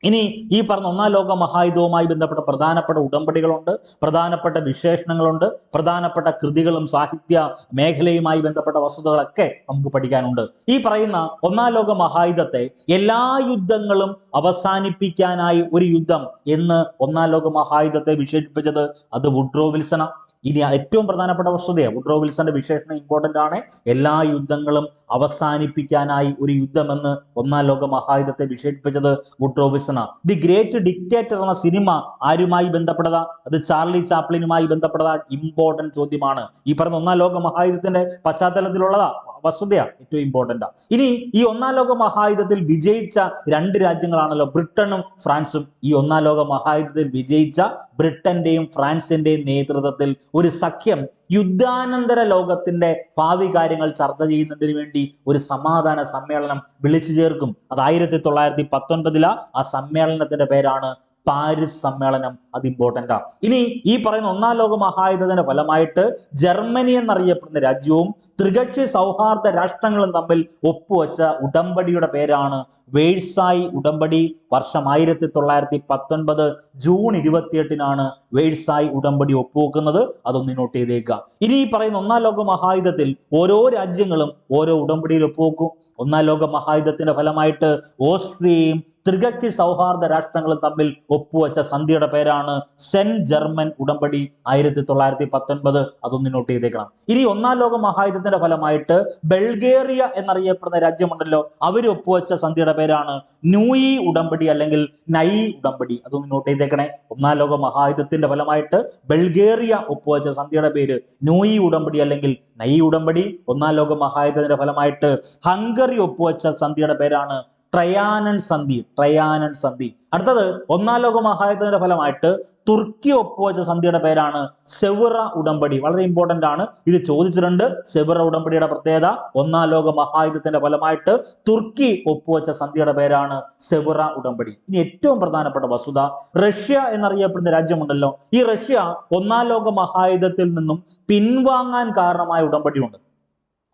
ഇനി ഈ പറഞ്ഞ ഒന്നാം ലോക മഹായുദ്ധവുമായി ബന്ധപ്പെട്ട പ്രധാനപ്പെട്ട ഉടമ്പടികളുണ്ട്, പ്രധാനപ്പെട്ട വിശേഷണങ്ങളുണ്ട്, പ്രധാനപ്പെട്ട കൃതികളും സാഹിത്യ മേഖലയുമായി ബന്ധപ്പെട്ട വസ്തുതകളൊക്കെ നമുക്ക് പഠിക്കാനുണ്ട്. ഈ പറയുന്ന ഒന്നാം ലോക മഹായുദ്ധത്തെ എല്ലാ യുദ്ധങ്ങളും അവസാനിപ്പിക്കാനായി ഒരു യുദ്ധം എന്ന് ഒന്നാം ലോക മഹായുദ്ധത്തെ വിശേഷിപ്പിച്ചത് അത് വുഡ്രോ വിൽസണ. ഇനി ഏറ്റവും പ്രധാനപ്പെട്ട വസ്തുതയാണ്, വുഡ്രോ വിൽസന്റെ വിശേഷണം ഇമ്പോർട്ടന്റ് ആണ്. എല്ലാ യുദ്ധങ്ങളും അവസാനിപ്പിക്കാനായി ഒരു യുദ്ധമെന്ന് ഒന്നാം ലോക മഹായുദ്ധത്തെ വിശേഷിപ്പിച്ചത് വുഡ്രോ വിൽസണാണ്. ദി ഗ്രേറ്റ് ഡിക്റ്റേറ്റർ എന്ന സിനിമ ആരുമായി ബന്ധപ്പെട്ടതാ? അത് ചാർലി ചാപ്ലിനുമായി ബന്ധപ്പെട്ടതാ. ഇമ്പോർട്ടന്റ് ചോദ്യമാണ്. ഈ പറഞ്ഞ ഒന്നാം ലോക മഹായുദ്ധത്തിന്റെ പശ്ചാത്തലത്തിലുള്ളതാ, വസ്തുതയാ, ഏറ്റവും ഇമ്പോർട്ടന്റ്. ഇനി ഈ ഒന്നാം ലോക മഹായുദ്ധത്തിൽ വിജയിച്ച രണ്ട് രാജ്യങ്ങളാണല്ലോ ബ്രിട്ടനും ഫ്രാൻസും. ഈ ഒന്നാം ലോക മഹായുദ്ധത്തിൽ വിജയിച്ച ബ്രിട്ടന്റെയും ഫ്രാൻസിന്റെയും നേതൃത്വത്തിൽ ഒരു സഖ്യം യുദ്ധാനന്തര ലോകത്തിന്റെ ഭാവി കാര്യങ്ങൾ ചർച്ച ചെയ്യുന്നതിന് വേണ്ടി ഒരു സമാധാന സമ്മേളനം വിളിച്ചു ചേർക്കും. അത് 1919 ആ സമ്മേളനത്തിന്റെ പേരാണ് പാരീസ് സമ്മേളനം. അത് ഇമ്പോർട്ടന്റ് ആണ്. ഇനി ഈ പറയുന്ന ഒന്നാം ലോക മഹായുദ്ധത്തിന്റെ ഫലമായിട്ട് ജർമ്മനി എന്നറിയപ്പെടുന്ന രാജ്യവും ത്രികക്ഷി സൗഹാർദ്ദ രാഷ്ട്രങ്ങളും തമ്മിൽ ഒപ്പുവെച്ച ഉടമ്പടിയുടെ പേരാണ് വേഴ്സായി ഉടമ്പടി. വർഷം 1919 ജൂൺ 28 വേഴ്സായി ഉടമ്പടി ഒപ്പുവെക്കുന്നത്. അതൊന്ന് നോട്ട് ചെയ്തേക്കുക. ഇനി ഈ പറയുന്ന ഒന്നാം ലോക മഹായുദ്ധത്തിൽ ഓരോ രാജ്യങ്ങളും ഓരോ ഉടമ്പടിയിൽ ഒപ്പുവെക്കും. ഒന്നാം ലോക മഹായുദ്ധത്തിന്റെ ഫലമായിട്ട് ഓസ്ട്രിയയും ത്രികക്ഷി സൗഹാർദ്ദ രാഷ്ട്രങ്ങളും തമ്മിൽ ഒപ്പുവെച്ച സന്ധിയുടെ പേരാണ് സെന്റ് ജർമ്മൻ ഉടമ്പടി 1919. അതൊന്ന് നോട്ട് ചെയ്തേക്കണം. ഇനി ഒന്നാം ലോക മഹായുദ്ധത്തിന്റെ ഫലമായിട്ട് ബൾഗേറിയ എന്നറിയപ്പെടുന്ന രാജ്യമുണ്ടല്ലോ, അവർ ഒപ്പുവെച്ച സന്ധിയുടെ പേരാണ് ന്യൂയി ഉടമ്പടി അല്ലെങ്കിൽ നൈ ഉടമ്പടി. അതൊന്ന് നോട്ട് ചെയ്തേക്കണേ. ഒന്നാം ലോക മഹായുദ്ധത്തിന്റെ ഫലമായിട്ട് ബൾഗേറിയ ഒപ്പുവെച്ച സന്ധിയുടെ പേര് ന്യൂയി ഉടമ്പടി അല്ലെങ്കിൽ നൈ ഉടമ്പടി. ഒന്നാം ലോക മഹായുദ്ധത്തിന്റെ ഫലമായിട്ട് ഹംഗറി ഒപ്പുവെച്ച സന്ധിയുടെ പേരാണ് ട്രയാനൻ സന്ധി. ട്രയാനൻ സന്ധി. അടുത്തത് ഒന്നാം ലോക മഹായുദ്ധത്തിന്റെ ഫലമായിട്ട് തുർക്കി ഒപ്പുവെച്ച സന്ധിയുടെ പേരാണ് സെവിറ ഉടമ്പടി. വളരെ ഇമ്പോർട്ടന്റ് ആണ്, ഇത് ചോദിച്ചിട്ടുണ്ട്. സെവിറ ഉടമ്പടിയുടെ പ്രത്യേകത, ഒന്നാം ലോക മഹായുദ്ധത്തിന്റെ ഫലമായിട്ട് തുർക്കി ഒപ്പുവെച്ച സന്ധിയുടെ പേരാണ് സെവിറ ഉടമ്പടി. ഇനി ഏറ്റവും പ്രധാനപ്പെട്ട വസ്തുത, റഷ്യ എന്നറിയപ്പെടുന്ന രാജ്യമുണ്ടല്ലോ, ഈ റഷ്യ ഒന്നാം ലോക മഹായുദ്ധത്തിൽ നിന്നും പിൻവാങ്ങാൻ കാരണമായ ഉടമ്പടിയുണ്ട്.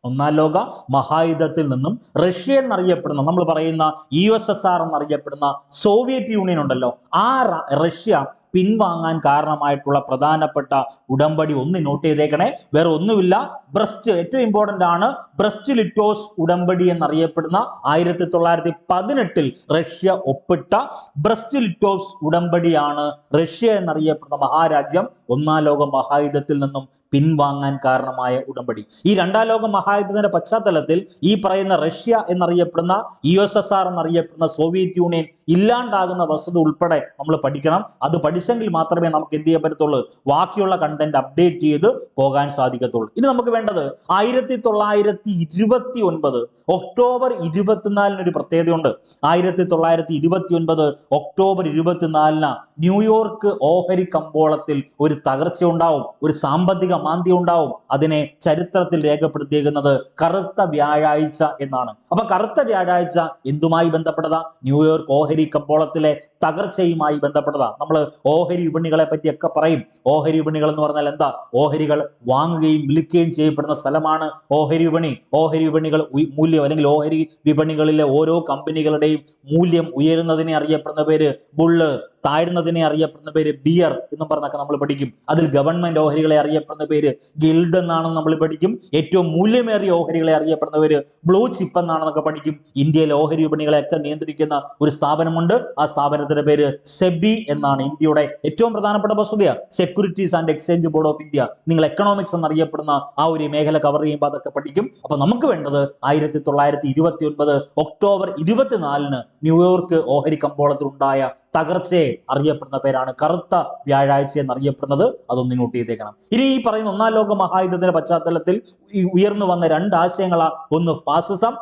ഒന്നാം ലോക മഹായുദ്ധത്തിൽ നിന്നും റഷ്യ എന്നറിയപ്പെടുന്ന, നമ്മൾ പറയുന്ന USSR എന്നറിയപ്പെടുന്ന സോവിയറ്റ് യൂണിയൻ ഉണ്ടല്ലോ, ആ റഷ്യ പിൻവാങ്ങാൻ കാരണമായിട്ടുള്ള പ്രധാനപ്പെട്ട ഉടമ്പടി ഒന്ന് നോട്ട് ചെയ്തേക്കണേ. വേറെ ഒന്നുമില്ല, ബ്രസ്റ്റ്. ഏറ്റവും ഇമ്പോർട്ടന്റ് ആണ്. ബ്രസ്റ്റ് ലിറ്റോസ് ഉടമ്പടി എന്നറിയപ്പെടുന്ന 1918 റഷ്യ ഒപ്പിട്ട ബ്രസ്റ്റ് ലിറ്റോസ് ഉടമ്പടിയാണ് റഷ്യ എന്നറിയപ്പെടുന്ന മഹാരാജ്യം ഒന്നാം ലോക മഹായുദ്ധത്തിൽ നിന്നും പിൻവാങ്ങാൻ കാരണമായ ഉടമ്പടി. ഈ രണ്ടാം ലോക മഹായുദ്ധത്തിന്റെ പശ്ചാത്തലത്തിൽ ഈ പറയുന്ന റഷ്യ എന്നറിയപ്പെടുന്ന USSR എന്നറിയപ്പെടുന്ന സോവിയറ്റ് യൂണിയൻ ഇല്ലാണ്ടാകുന്ന വസ്തുത ഉൾപ്പെടെ നമ്മൾ പഠിക്കണം. അത് പഠിച്ചെങ്കിൽ മാത്രമേ നമുക്ക് എന്ത് ചെയ്യാൻ പറ്റത്തുള്ളൂ, ബാക്കിയുള്ള കണ്ടന്റ് അപ്ഡേറ്റ് ചെയ്ത് പോകാൻ സാധിക്കത്തുള്ളൂ. ഇനി നമുക്ക് വേണ്ടത് 1929 ഒക്ടോബർ 24 ഒരു പ്രത്യേകതയുണ്ട്. 1929 ഒക്ടോബർ 24 ന്യൂയോർക്ക് ഓഹരി കമ്പോളത്തിൽ ഒരു തകർച്ച ഉണ്ടാവും, ഒരു സാമ്പത്തിക മാന്ദ്യം ഉണ്ടാവും. അതിനെ ചരിത്രത്തിൽ രേഖപ്പെടുത്തിയിരിക്കുന്നത് കറുത്ത വ്യാഴാഴ്ച എന്നാണ്. അപ്പൊ കറുത്ത വ്യാഴാഴ്ച എന്തുമായി ബന്ധപ്പെട്ടതാ? ന്യൂയോർക്ക് ഓഹരി കമ്പോളത്തിലെ തകർച്ചയുമായി ബന്ധപ്പെട്ടതാ. നമ്മൾ ഓഹരി വിപണികളെ പറ്റിയൊക്കെ പറയും. ഓഹരി വിപണികൾ എന്ന് പറഞ്ഞാൽ എന്താ? ഓഹരികൾ വാങ്ങുകയും വിൽക്കുകയും ചെയ്യപ്പെടുന്ന സ്ഥലമാണ് ഓഹരി വിപണി. ഓഹരി വിപണികൾ മൂല്യം അല്ലെങ്കിൽ ഓഹരി വിപണികളിലെ ഓരോ കമ്പനികളുടെയും മൂല്യം ഉയരുന്നതിനെ അറിയപ്പെടുന്ന പേര് ബുള്ള്, താഴ്ന്നതിനെ അറിയപ്പെടുന്ന പേര് ബിയർ എന്നും പറഞ്ഞൊക്കെ നമ്മൾ പഠിക്കും. അതിൽ ഗവൺമെന്റ് ഓഹരികളെ അറിയപ്പെടുന്ന പേര് ഗിൽഡ് എന്നാണെന്ന് നമ്മൾ പഠിക്കും. ഏറ്റവും മൂല്യമേറിയ ഓഹരികളെ അറിയപ്പെടുന്ന പേര് ബ്ലൂ ചിപ്പ് എന്നാണെന്നൊക്കെ പഠിക്കും. ഇന്ത്യയിലെ ഓഹരി വിപണികളെയൊക്കെ നിയന്ത്രിക്കുന്ന ഒരു സ്ഥാപനമുണ്ട്. ആ സ്ഥാപനത്തിന്റെ പേര് സെബി എന്നാണ്. ഇന്ത്യയുടെ ഏറ്റവും പ്രധാനപ്പെട്ട വസ്തുതയാണ് securities and exchange board of India. നിങ്ങൾ എക്കണോമിക്സ് എന്നറിയപ്പെടുന്ന ആ ഒരു മേഖല കവർ ചെയ്യുമ്പോൾ അതൊക്കെ പഠിക്കും. അപ്പൊ നമുക്ക് വേണ്ടത് 1929 ഒക്ടോബർ 24 ന്യൂയോർക്ക് ഓഹരി കമ്പോളത്തിൽ ഉണ്ടായ തകർച്ചയെ അറിയപ്പെടുന്ന പേരാണ് കറുത്ത വ്യാഴാഴ്ച എന്നറിയപ്പെടുന്നത്. അതൊന്ന് നോട്ട് ചെയ്തേക്കണം. ഇനി ഈ പറയുന്ന ഒന്നാം ലോക മഹായുദ്ധത്തിന്റെ പശ്ചാത്തലത്തിൽ ഉയർന്നു വന്ന രണ്ട് ആശയങ്ങളാ, ഒന്ന് ഫാസിസം,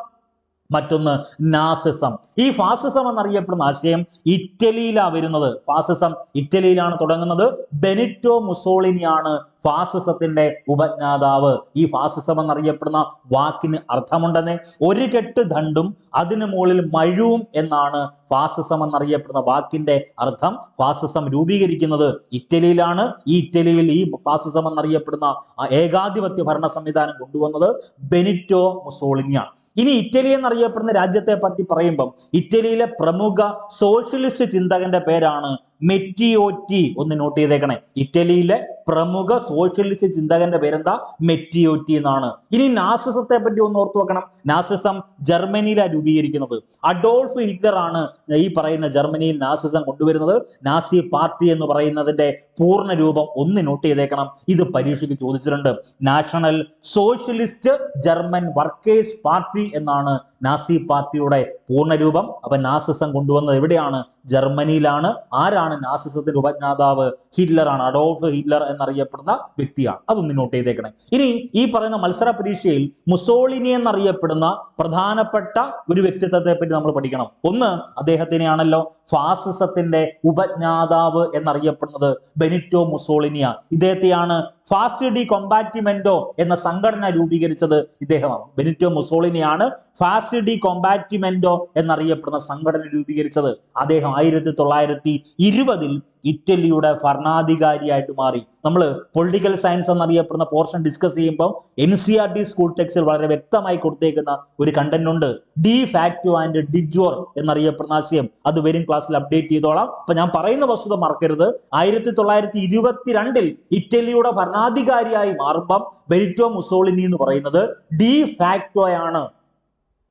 മറ്റൊന്ന് നാസിസം. ഈ ഫാസിസം എന്നറിയപ്പെടുന്ന ആശയം ഇറ്റലിയിലാണ് വരുന്നത്. ഫാസിസം ഇറ്റലിയിലാണ് തുടങ്ങുന്നത്. ബെനിറ്റോ മുസോളിനിയാണ് ഫാസിസത്തിന്റെ ഉപജ്ഞാതാവ്. ഈ ഫാസിസം എന്നറിയപ്പെടുന്ന വാക്കിന് അർത്ഥമുണ്ടെന്ന്. ഒരു കെട്ട് ദണ്ടും അതിനു മുകളിൽ മഴുവും എന്നാണ് ഫാസിസം എന്നറിയപ്പെടുന്ന വാക്കിന്റെ അർത്ഥം. ഫാസിസം രൂപീകരിക്കുന്നത് ഇറ്റലിയിലാണ്. ഈ ഇറ്റലിയിൽ ഈ ഫാസിസം എന്നറിയപ്പെടുന്ന ഏകാധിപത്യ ഭരണ സംവിധാനം കൊണ്ടുവന്നത് ബെനിറ്റോ മുസോളിനിയാണ്. ഇനി ഇറ്റലി എന്നറിയപ്പെടുന്ന രാജ്യത്തെ പറ്റി പറയുമ്പം ഇറ്റലിയിലെ പ്രമുഖ സോഷ്യലിസ്റ്റ് ചിന്തകന്റെ പേരാണ് മെറ്റിയോറ്റി. ഒന്ന് നോട്ട് ചെയ്തേക്കണേ. ഇറ്റലിയിലെ പ്രമുഖ സോഷ്യലിസ്റ്റ് ചിന്തകന്റെ പേരെന്താ? മെറ്റിയോറ്റി എന്നാണ്. ഇനി നാസിസത്തെ പറ്റി ഒന്ന് ഓർത്തു വെക്കണം. നാസിസം ജർമ്മനിയിലാണ് രൂപീകരിക്കുന്നത്. അഡോൾഫ് ഹിറ്റ്ലർ ആണ് ഈ പറയുന്ന ജർമ്മനിയിൽ നാസിസം കൊണ്ടുവരുന്നത്. നാസി പാർട്ടി എന്ന് പറയുന്നതിന്റെ പൂർണ്ണ രൂപം ഒന്ന് നോട്ട് ചെയ്തേക്കണം. ഇത് പരീക്ഷയ്ക്ക് ചോദിച്ചിട്ടുണ്ട്. National socialist German workers party എന്നാണ് നാസി പാർട്ടിയുടെ പൂർണ്ണരൂപം. അപ്പൊ നാസിസം കൊണ്ടുവന്നത് എവിടെയാണ്? ജർമ്മനിയിലാണ്. ആരാണ് നാസിസത്തിന്റെ ഉപജ്ഞാതാവ്? ഹിറ്റ്ലർ ആണ്. അഡോൾഫ് ഹിറ്റ്ലർ എന്നറിയപ്പെടുന്ന വ്യക്തിയാണ്. അതൊന്ന് നോട്ട് ചെയ്തേക്കണേ. ഇനി ഈ പറയുന്ന മത്സര പരീക്ഷയിൽ മുസോളിനി എന്നറിയപ്പെടുന്ന പ്രധാനപ്പെട്ട ഒരു വ്യക്തിത്വത്തെ പറ്റി നമ്മൾ പഠിക്കണം. ഒന്ന്, അദ്ദേഹത്തിനെയാണല്ലോ ഫാസിസത്തിന്റെ ഉപജ്ഞാതാവ് എന്നറിയപ്പെടുന്നത് ബെനിറ്റോ മുസോളിനിയ. ഇദ്ദേഹത്തെയാണ് ഫാസ്റ്റ് ഡി കൊമ്പാറ്റിമെന്റോ എന്ന സംഘടന രൂപീകരിച്ചത് ഇദ്ദേഹമാണ്. ബെനിറ്റോ മുസോളിനിയാണ് ഫാസ്റ്റ് ഡി കൊമ്പാറ്റിമെന്റോ എന്നറിയപ്പെടുന്ന സംഘടന രൂപീകരിച്ചത്. അദ്ദേഹം 1920 ഇറ്റലിയുടെ ഭരണാധികാരിയായിട്ട് മാറി. നമ്മൾ പൊളിറ്റിക്കൽ സയൻസ് എന്നറിയപ്പെടുന്ന പോർഷൻ ഡിസ്കസ് ചെയ്യുമ്പോൾ NCERT സ്കൂൾ ടെക്സ്റ്റിൽ വളരെ വ്യക്തമായി കൊടുത്തേക്കുന്ന ഒരു കണ്ടന്റ് ഉണ്ട്. ഡി ഫാക്ടോ ആൻഡ് ഡിജോർ എന്നറിയപ്പെടുന്ന ആശയം. അത് വരും ക്ലാസ്സിൽ അപ്ഡേറ്റ് ചെയ്തോളാം. അപ്പൊ ഞാൻ പറയുന്ന വസ്തുത മറക്കരുത്. 1922 ഇറ്റലിയുടെ ഭരണാധികാരിയായി മാറുമ്പം ബെനിറ്റോ മുസോളിനി എന്ന് പറയുന്നത് ഡി ഫാക്ടോയാണ്.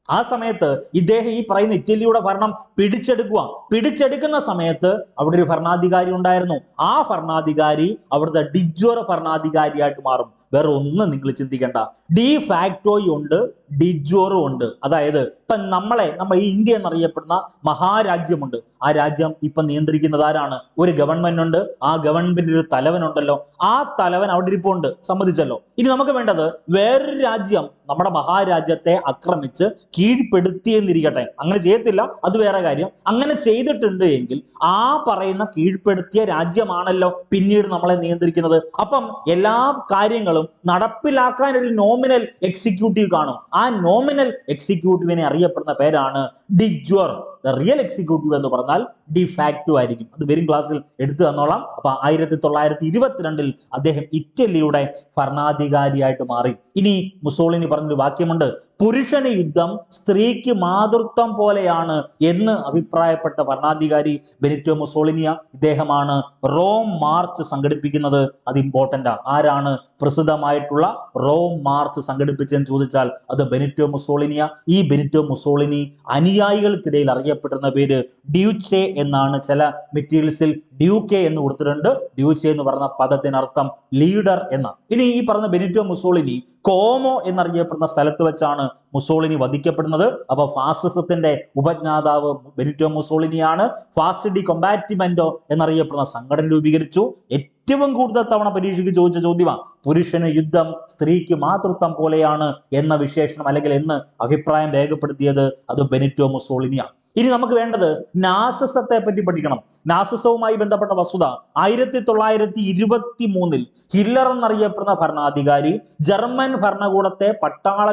ആ സമയത്ത് ഇദ്ദേഹം ഈ പറയുന്ന ഇറ്റലിയുടെ ഭരണം പിടിച്ചെടുക്കുന്ന സമയത്ത് അവിടെ ഒരു ഭരണാധികാരി ഉണ്ടായിരുന്നു. ആ ഭരണാധികാരി അവിടുത്തെ ഡിജോർ ഭരണാധികാരിയായിട്ട് മാറും. വേറെ ഒന്നും നിങ്ങൾ ചിന്തിക്കേണ്ട. ഡി ഫാക്ടോയും ഉണ്ട്, ഡിജോറും ഉണ്ട്. അതായത് ഇപ്പൊ നമ്മൾ ഈ ഇന്ത്യ എന്നറിയപ്പെടുന്ന മഹാരാജ്യമുണ്ട്. ആ രാജ്യം ഇപ്പൊ നിയന്ത്രിക്കുന്നത് ആരാണ്? ഒരു ഗവൺമെന്റ് ഉണ്ട്. ആ ഗവൺമെന്റിന് ഒരു തലവനുണ്ടല്ലോ. ആ തലവൻ അവിടെ ഇരിപ്പുണ്ട്, സമ്മതിച്ചല്ലോ. ഇനി നമുക്ക് വേണ്ടത് വേറൊരു രാജ്യം നമ്മുടെ മഹാരാജ്യത്തെ ആക്രമിച്ച് കീഴ്പ്പെടുത്തിയെന്നിരിക്കട്ടെ. അങ്ങനെ ചെയ്യത്തില്ല, അത് വേറെ കാര്യം. അങ്ങനെ ചെയ്തിട്ടുണ്ട് എങ്കിൽ ആ പറയുന്ന കീഴ്പ്പെടുത്തിയ രാജ്യമാണല്ലോ പിന്നീട് നമ്മളെ നിയന്ത്രിക്കുന്നത്. അപ്പം എല്ലാ കാര്യങ്ങളും നടപ്പിലാക്കാൻ ഒരു നോമിനൽ എക്സിക്യൂട്ടീവ് കാണും. ആ നോമിനൽ എക്സിക്യൂട്ടീവിനെ അറിയപ്പെടുന്ന പേരാണ് ഡിജോർ. റിയൽ എക്സിക്യൂട്ടീവ് എന്ന് പറഞ്ഞാൽ ഡി ഫാക്ടോ ആയിരിക്കും. അത് വരും ക്ലാസ്സിൽ എടുത്തു തന്നോളാം. അപ്പൊ 1922 അദ്ദേഹം ഇറ്റലിയുടെ ഭരണാധികാരിയായിട്ട് മാറി. ഇനി മുസോളിനി പറഞ്ഞൊരു വാക്യമുണ്ട്, പുരുഷന് യുദ്ധം സ്ത്രീക്ക് മാതൃത്വം പോലെയാണ് എന്ന് അഭിപ്രായപ്പെട്ട ഭരണാധികാരി ബെനിറ്റോ മുസോളിനിയ. ഇദ്ദേഹമാണ് റോം മാർച്ച് സംഘടിപ്പിക്കുന്നത്. അത് ഇമ്പോർട്ടന്റ് ആണ്. ആരാണ് പ്രസിദ്ധമായിട്ടുള്ള റോം മാർച്ച് സംഘടിപ്പിച്ചെന്ന് ചോദിച്ചാൽ അത് ബെനിറ്റോ മുസോളിനിയ. ഈ ബെനിറ്റോ മുസോളിനി അനുയായികൾക്കിടയിൽ അറിയപ്പെടുന്ന പേര് ഡ്യൂച്ചെ എന്നാണ്. ചില മെറ്റീരിയൽസിൽ ഡ്യൂക്കെ എന്ന് കൊടുത്തിട്ടുണ്ട്. ഡ്യൂച്ചെ എന്ന് പറഞ്ഞ പദത്തിനർത്ഥം ലീഡർ എന്ന. ഇനി ഈ പറഞ്ഞ ബെനിറ്റോ മുസോളിനി കോമോ എന്നറിയപ്പെടുന്ന സ്ഥലത്ത് വെച്ചാണ് മുസോളിനി വധിക്കപ്പെടുന്നത്. അപ്പൊ ഫാസിസത്തിന്റെ ഉപജ്ഞാതാവ് ബെനിറ്റോ മുസോളിനിയാണ്. ഫാസ്റ്റ് ഡി കൊമ്പാറ്റിമെന്റോ എന്നറിയപ്പെടുന്ന സംഘടന രൂപീകരിച്ചു. ഏറ്റവും കൂടുതൽ തവണ പരീക്ഷയ്ക്ക് ചോദിച്ച ചോദ്യമാണ്, പുരുഷന് യുദ്ധം സ്ത്രീക്ക് മാതൃത്വം പോലെയാണ് എന്ന വിശേഷണം അല്ലെങ്കിൽ എന്ന് അഭിപ്രായം രേഖപ്പെടുത്തിയത് അത് ബെനിറ്റോ മുസോളിനിയാണ്. ഇനി നമുക്ക് വേണ്ടത് നാസിസത്തെ പറ്റി പഠിക്കണം. നാസിസവുമായി ബന്ധപ്പെട്ട വസ്തുത 1923 ഹിറ്റ്ലർ എന്നറിയപ്പെടുന്ന ഭരണാധികാരി ജർമ്മൻ ഭരണകൂടത്തെ പട്ടാള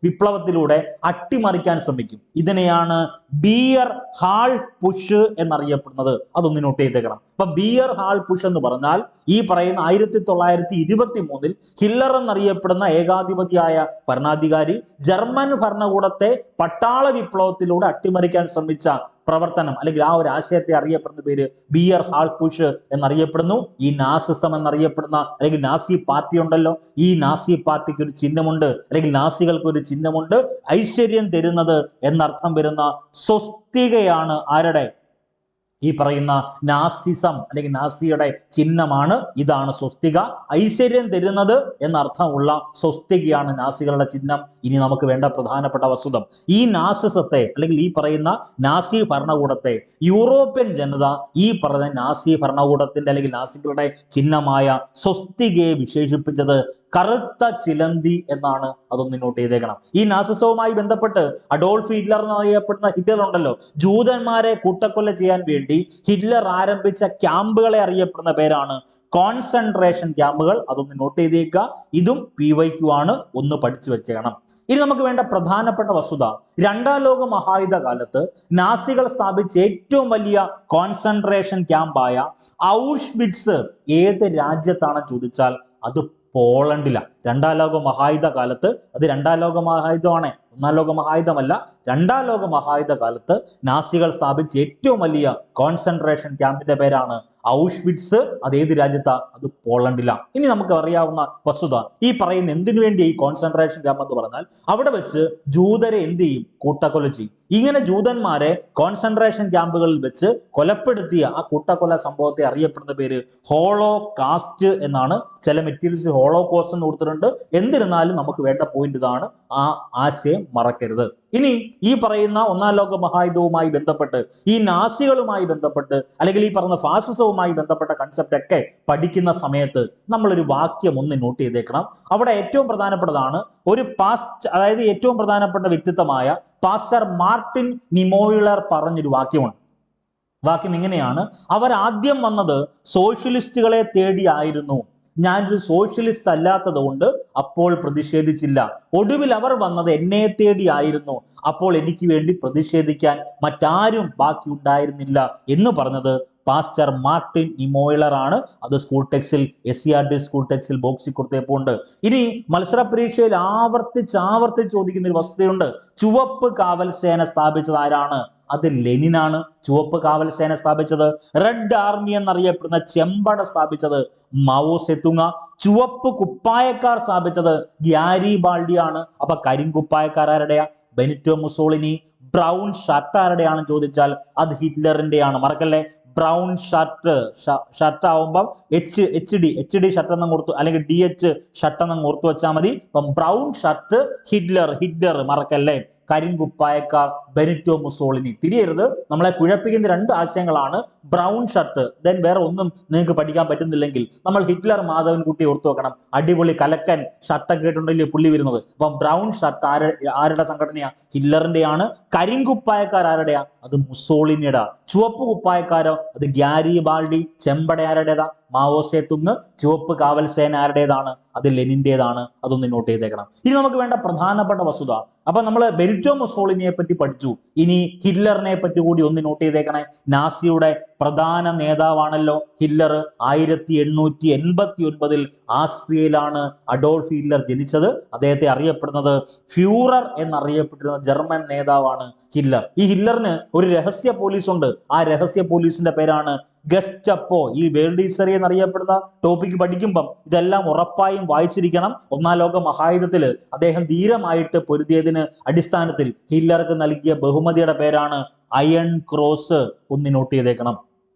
വിപ്ലവത്തിലൂടെ അട്ടിമറിക്കാൻ ശ്രമിക്കും. ഇതിനെയാണ് ബിയർ ഹാൾ പുഷ് എന്നറിയപ്പെടുന്നത്. അതൊന്ന് നോട്ട് ചെയ്തേക്കണം. അപ്പൊ ബിയർ ഹാൾ പുഷ് എന്ന് പറഞ്ഞാൽ ഈ പറയുന്ന 1923 ഹിറ്റ്ലർ എന്നറിയപ്പെടുന്ന ഏകാധിപതിയായ ഭരണാധികാരി ജർമ്മൻ ഭരണകൂടത്തെ പട്ടാള വിപ്ലവത്തിലൂടെ അട്ടിമറിക്കാൻ ശ്രമിച്ച പ്രവർത്തനം അല്ലെങ്കിൽ ആ ഒരു ആശയത്തെ അറിയപ്പെടുന്ന പേര് ബിയർ ഹാൾ പുഷ് എന്നറിയപ്പെടുന്നു. ഈ നാസിസം എന്നറിയപ്പെടുന്ന അല്ലെങ്കിൽ നാസി പാർട്ടി ഉണ്ടല്ലോ, ഈ നാസി പാർട്ടിക്ക് ഒരു ചിഹ്നമുണ്ട് അല്ലെങ്കിൽ നാസികൾക്ക് ഒരു ചിഹ്നമുണ്ട്. ഐശ്വര്യം തരുന്നത് എന്നർത്ഥം വരുന്ന സ്വസ്തികയാണ് ആരുടെ? ഈ പറയുന്ന നാസിസം അല്ലെങ്കിൽ നാസിയുടെ ചിഹ്നമാണ്. ഇതാണ് സ്വസ്തിക. ഐശ്വര്യം തരുന്നത് എന്നർത്ഥമുള്ള സ്വസ്തികയാണ് നാസികളുടെ ചിഹ്നം. ഇനി നമുക്ക് വേണ്ട പ്രധാനപ്പെട്ട വസ്തുത, ഈ നാസിസത്തെ അല്ലെങ്കിൽ ഈ പറയുന്ന നാസി ഭരണകൂടത്തെ യൂറോപ്യൻ ജനത ഈ പറയുന്ന നാസി ഭരണകൂടത്തിന്റെ അല്ലെങ്കിൽ നാസികളുടെ ചിഹ്നമായ സ്വസ്തികയെ വിശേഷിപ്പിച്ചത് കറുത്ത ചിലന്തി എന്നാണ്. അതൊന്ന് നോട്ട് ചെയ്തേക്കണം. ഈ നാസിസവുമായി ബന്ധപ്പെട്ട് അഡോൾഫ് ഹിറ്റ്ലർ എന്നറിയപ്പെടുന്ന ഹിറ്റ്ലർ ഉണ്ടല്ലോ, ജൂതന്മാരെ കൂട്ടക്കൊല ചെയ്യാൻ വേണ്ടി ഹിറ്റ്ലർ ആരംഭിച്ച ക്യാമ്പുകളെ അറിയപ്പെടുന്ന പേരാണ് കോൺസെൻട്രേഷൻ ക്യാമ്പുകൾ. അതൊന്ന് നോട്ട് ചെയ്തേക്കുക. ഇതും PYQ ആണ്, ഒന്ന് പഠിച്ചു വെച്ചേക്കണം. ഇനി നമുക്ക് വേണ്ട പ്രധാനപ്പെട്ട വസ്തുത, രണ്ടാം ലോക മഹായുദ്ധ കാലത്ത് നാസികൾ സ്ഥാപിച്ച ഏറ്റവും വലിയ കോൺസെൻട്രേഷൻ ക്യാമ്പായ ഔഷ്വിറ്റ്സ് ഏത് രാജ്യത്താണെന്ന് ചോദിച്ചാൽ അത് പോളണ്ടിലാണ്. രണ്ടാം ലോക മഹായുദ്ധ കാലത്ത്, അത് രണ്ടാം ലോക മഹായുദ്ധമാണ്, ഒന്നാം ലോക മഹായുദ്ധമല്ല, രണ്ടാം ലോക മഹായുദ്ധ കാലത്ത് നാസികൾ സ്ഥാപിച്ച ഏറ്റവും വലിയ കോൺസെൻട്രേഷൻ ക്യാമ്പിന്റെ പേരാണ് ഔഷ്വിറ്റ്സ്. അത് ഏത് രാജ്യത്താ? അത് പോളണ്ടിലാണ്. ഇനി നമുക്ക് അറിയാവുന്ന വസ്തുത, ഈ പറയുന്ന എന്തിനു വേണ്ടി ഈ കോൺസെൻട്രേഷൻ ക്യാമ്പ് എന്ന് പറഞ്ഞാൽ അവിടെ വെച്ച് ജൂതരെ എന്ത് ചെയ്യും? കൂട്ടക്കൊല ചെയ്യും. ഇങ്ങനെ ജൂതന്മാരെ കോൺസെൻട്രേഷൻ ക്യാമ്പുകളിൽ വെച്ച് കൊലപ്പെടുത്തിയ ആ കൂട്ടക്കൊല സംഭവത്തെ അറിയപ്പെടുന്ന പേര് ഹോളോ കാസ്റ്റ് എന്നാണ്. ചില മെറ്റീരിയൽസ് ഹോളോ കോസ്റ്റ് എന്ന് കൊടുത്തിട്ടുണ്ട്. എന്നിരുന്നാലും നമുക്ക് വേണ്ട പോയിന്റ് ഇതാണ്, ആ ആശയം മറക്കരുത്. ഇനി ഈ പറയുന്ന ഒന്നാം ലോക മഹായുദ്ധവുമായി ബന്ധപ്പെട്ട്, ഈ നാസികളുമായി ബന്ധപ്പെട്ട്, അല്ലെങ്കിൽ ഈ പറയുന്ന ഫാസിസവുമായി ബന്ധപ്പെട്ട കൺസെപ്റ്റ് ഒക്കെ പഠിക്കുന്ന സമയത്ത് നമ്മളൊരു വാക്യം ഒന്ന് നോട്ട് ചെയ്തേക്കണം. അവിടെ ഏറ്റവും പ്രധാനപ്പെട്ടതാണ് അതായത് ഏറ്റവും പ്രധാനപ്പെട്ട വ്യക്തിത്വമായ പാസ്റ്റർ മാർട്ടിൻ നിമോയിലർ പറഞ്ഞൊരു വാക്യമുണ്ട്. വാക്യം ഇങ്ങനെയാണ്: അവർ ആദ്യം വന്നത് സോഷ്യലിസ്റ്റുകളെ തേടിയായിരുന്നു. ഞാനൊരു സോഷ്യലിസ്റ്റ് അല്ലാത്തത് കൊണ്ട് അപ്പോൾ പ്രതിഷേധിച്ചില്ല. ഒടുവിൽ അവർ വന്നത് എന്നെ തേടിയായിരുന്നു. അപ്പോൾ എനിക്ക് വേണ്ടി പ്രതിഷേധിക്കാൻ മറ്റാരും ബാക്കി ഉണ്ടായിരുന്നില്ല എന്ന് പറഞ്ഞത് പാസ്റ്റർ മാർട്ടിൻ നിമോയിലർ ആണ്. അത് സ്കൂൾ ടെക്സ്റ്റിൽ SCERT സ്കൂൾ ടെക്സ്റ്റിൽ ബോക്സിൽ കൊടുത്തേപ്പുണ്ട്. ഇനി മത്സര പരീക്ഷയിൽ ആവർത്തിച്ച് ചോദിക്കുന്ന ഒരു വസ്തുതയുണ്ട്. ചുവപ്പ് കാവൽ സേന സ്ഥാപിച്ചത് ആരാണ്? അത് ലെനിനാണ്. ചുവപ്പ് കാവൽ സേന സ്ഥാപിച്ചത്. റെഡ് ആർമി എന്നറിയപ്പെടുന്ന ചെമ്പട സ്ഥാപിച്ചത് മാവോ സെതുങ്. ചുവപ്പ് കുപ്പായക്കാർ സ്ഥാപിച്ചത് ഗ്യാരിബാൾഡിയാണ്. അപ്പൊ കരിങ്കുപ്പായക്കാർ ആരുടെയാ? Benito Mussolini. ബ്രൗൺ ഷർട്ട് ആരുടെയാണെന്ന് ചോദിച്ചാൽ അത് ഹിറ്റ്ലറിന്റെയാണ്. മറക്കല്ലേ, ബ്രൗൺ ഷർട്ട് ആവുമ്പം എച്ച് ഡി ഷർട്ട് എന്ന് കൊടുത്തു, അല്ലെങ്കിൽ DH ഷർട്ട് എന്ന് ഓർത്തു വെച്ചാൽ മതി. അപ്പം ബ്രൗൺ ഷർട്ട് ഹിറ്റ്ലർ മറക്കല്ലേ. കരിങ്കുപ്പായക്കാർ ബെനിറ്റോ മുസോളിനി. തിരിയരുത്, നമ്മളെ കുഴപ്പിക്കുന്ന രണ്ട് ആശയങ്ങളാണ്. ബ്രൗൺ ഷർട്ട്, ദെൻ വേറെ ഒന്നും നിങ്ങൾക്ക് പഠിക്കാൻ പറ്റുന്നില്ലെങ്കിൽ നമ്മൾ ഹിറ്റ്ലർ മാധവൻകുട്ടി ഓർത്തു വെക്കണം. അടിപൊളി കലക്കൻ ഷർട്ടൊക്കെ ഇട്ടുണ്ടെങ്കിൽ പുള്ളി വരുന്നത്. അപ്പം ബ്രൗൺ ഷർട്ട് ആരുടെ സംഘടനയാ? ഹിറ്റ്ലറിന്റെയാണ്. കരിങ്കുപ്പായക്കാർ ആരുടെയാ? അത് മുസോളിനിയുടെ. ചുവപ്പ് കുപ്പായക്കാരോ? അത് ഗ്യാരിബാൾഡി. ചെമ്പട ആരുടേതാ? Mao Zedong. ചുവപ്പ് കാവൽ സേന ആരുടേതാണ്? അത് ലെനിന്റേതാണ്. അതൊന്ന് നോട്ട് ചെയ്തേക്കണം. ഇനി നമുക്ക് വേണ്ട പ്രധാനപ്പെട്ട വസ്തുത, അപ്പൊ നമ്മൾ ബെനിറ്റോ മുസോളിനിയെ പറ്റി പഠിച്ചു. ഇനി ഹിറ്റ്ലറിനെ പറ്റി കൂടി ഒന്ന് നോട്ട് ചെയ്തേക്കണേ. നാസിയുടെ പ്രധാന നേതാവാണല്ലോ ഹിറ്റ്ലർ. 1889 ആസ്ട്രിയയിലാണ് അഡോൾഫ് ഹിറ്റ്ലർ ജനിച്ചത്. അദ്ദേഹത്തെ അറിയപ്പെടുന്നത് ഫ്യൂറർ എന്നറിയപ്പെട്ടിരുന്ന ജർമ്മൻ നേതാവാണ് ഹിറ്റ്ലർ. ഈ ഹിറ്റ്ലറിന് ഒരു രഹസ്യ പോലീസ് ഉണ്ട്. ആ രഹസ്യ പോലീസിന്റെ പേരാണ് ഗെസ്റ്റപ്പോ. ഈ വേൾഡീസറി എന്നറിയപ്പെടുന്ന ടോപ്പിക് പഠിക്കുമ്പം ഇതെല്ലാം ഉറപ്പായും വായിച്ചിരിക്കണം. ഒന്നാം ലോക മഹായുദ്ധത്തിൽ അദ്ദേഹം ധീരമായിട്ട് പൊരുതിയതിന് അടിസ്ഥാനത്തിൽ ഹിറ്റ്ലർക്ക് നൽകിയ ബഹുമതിയുടെ പേരാണ് അയൺ ക്രോസ്. ഒന്ന് നോട്ട് ചെയ്തേക്കണം.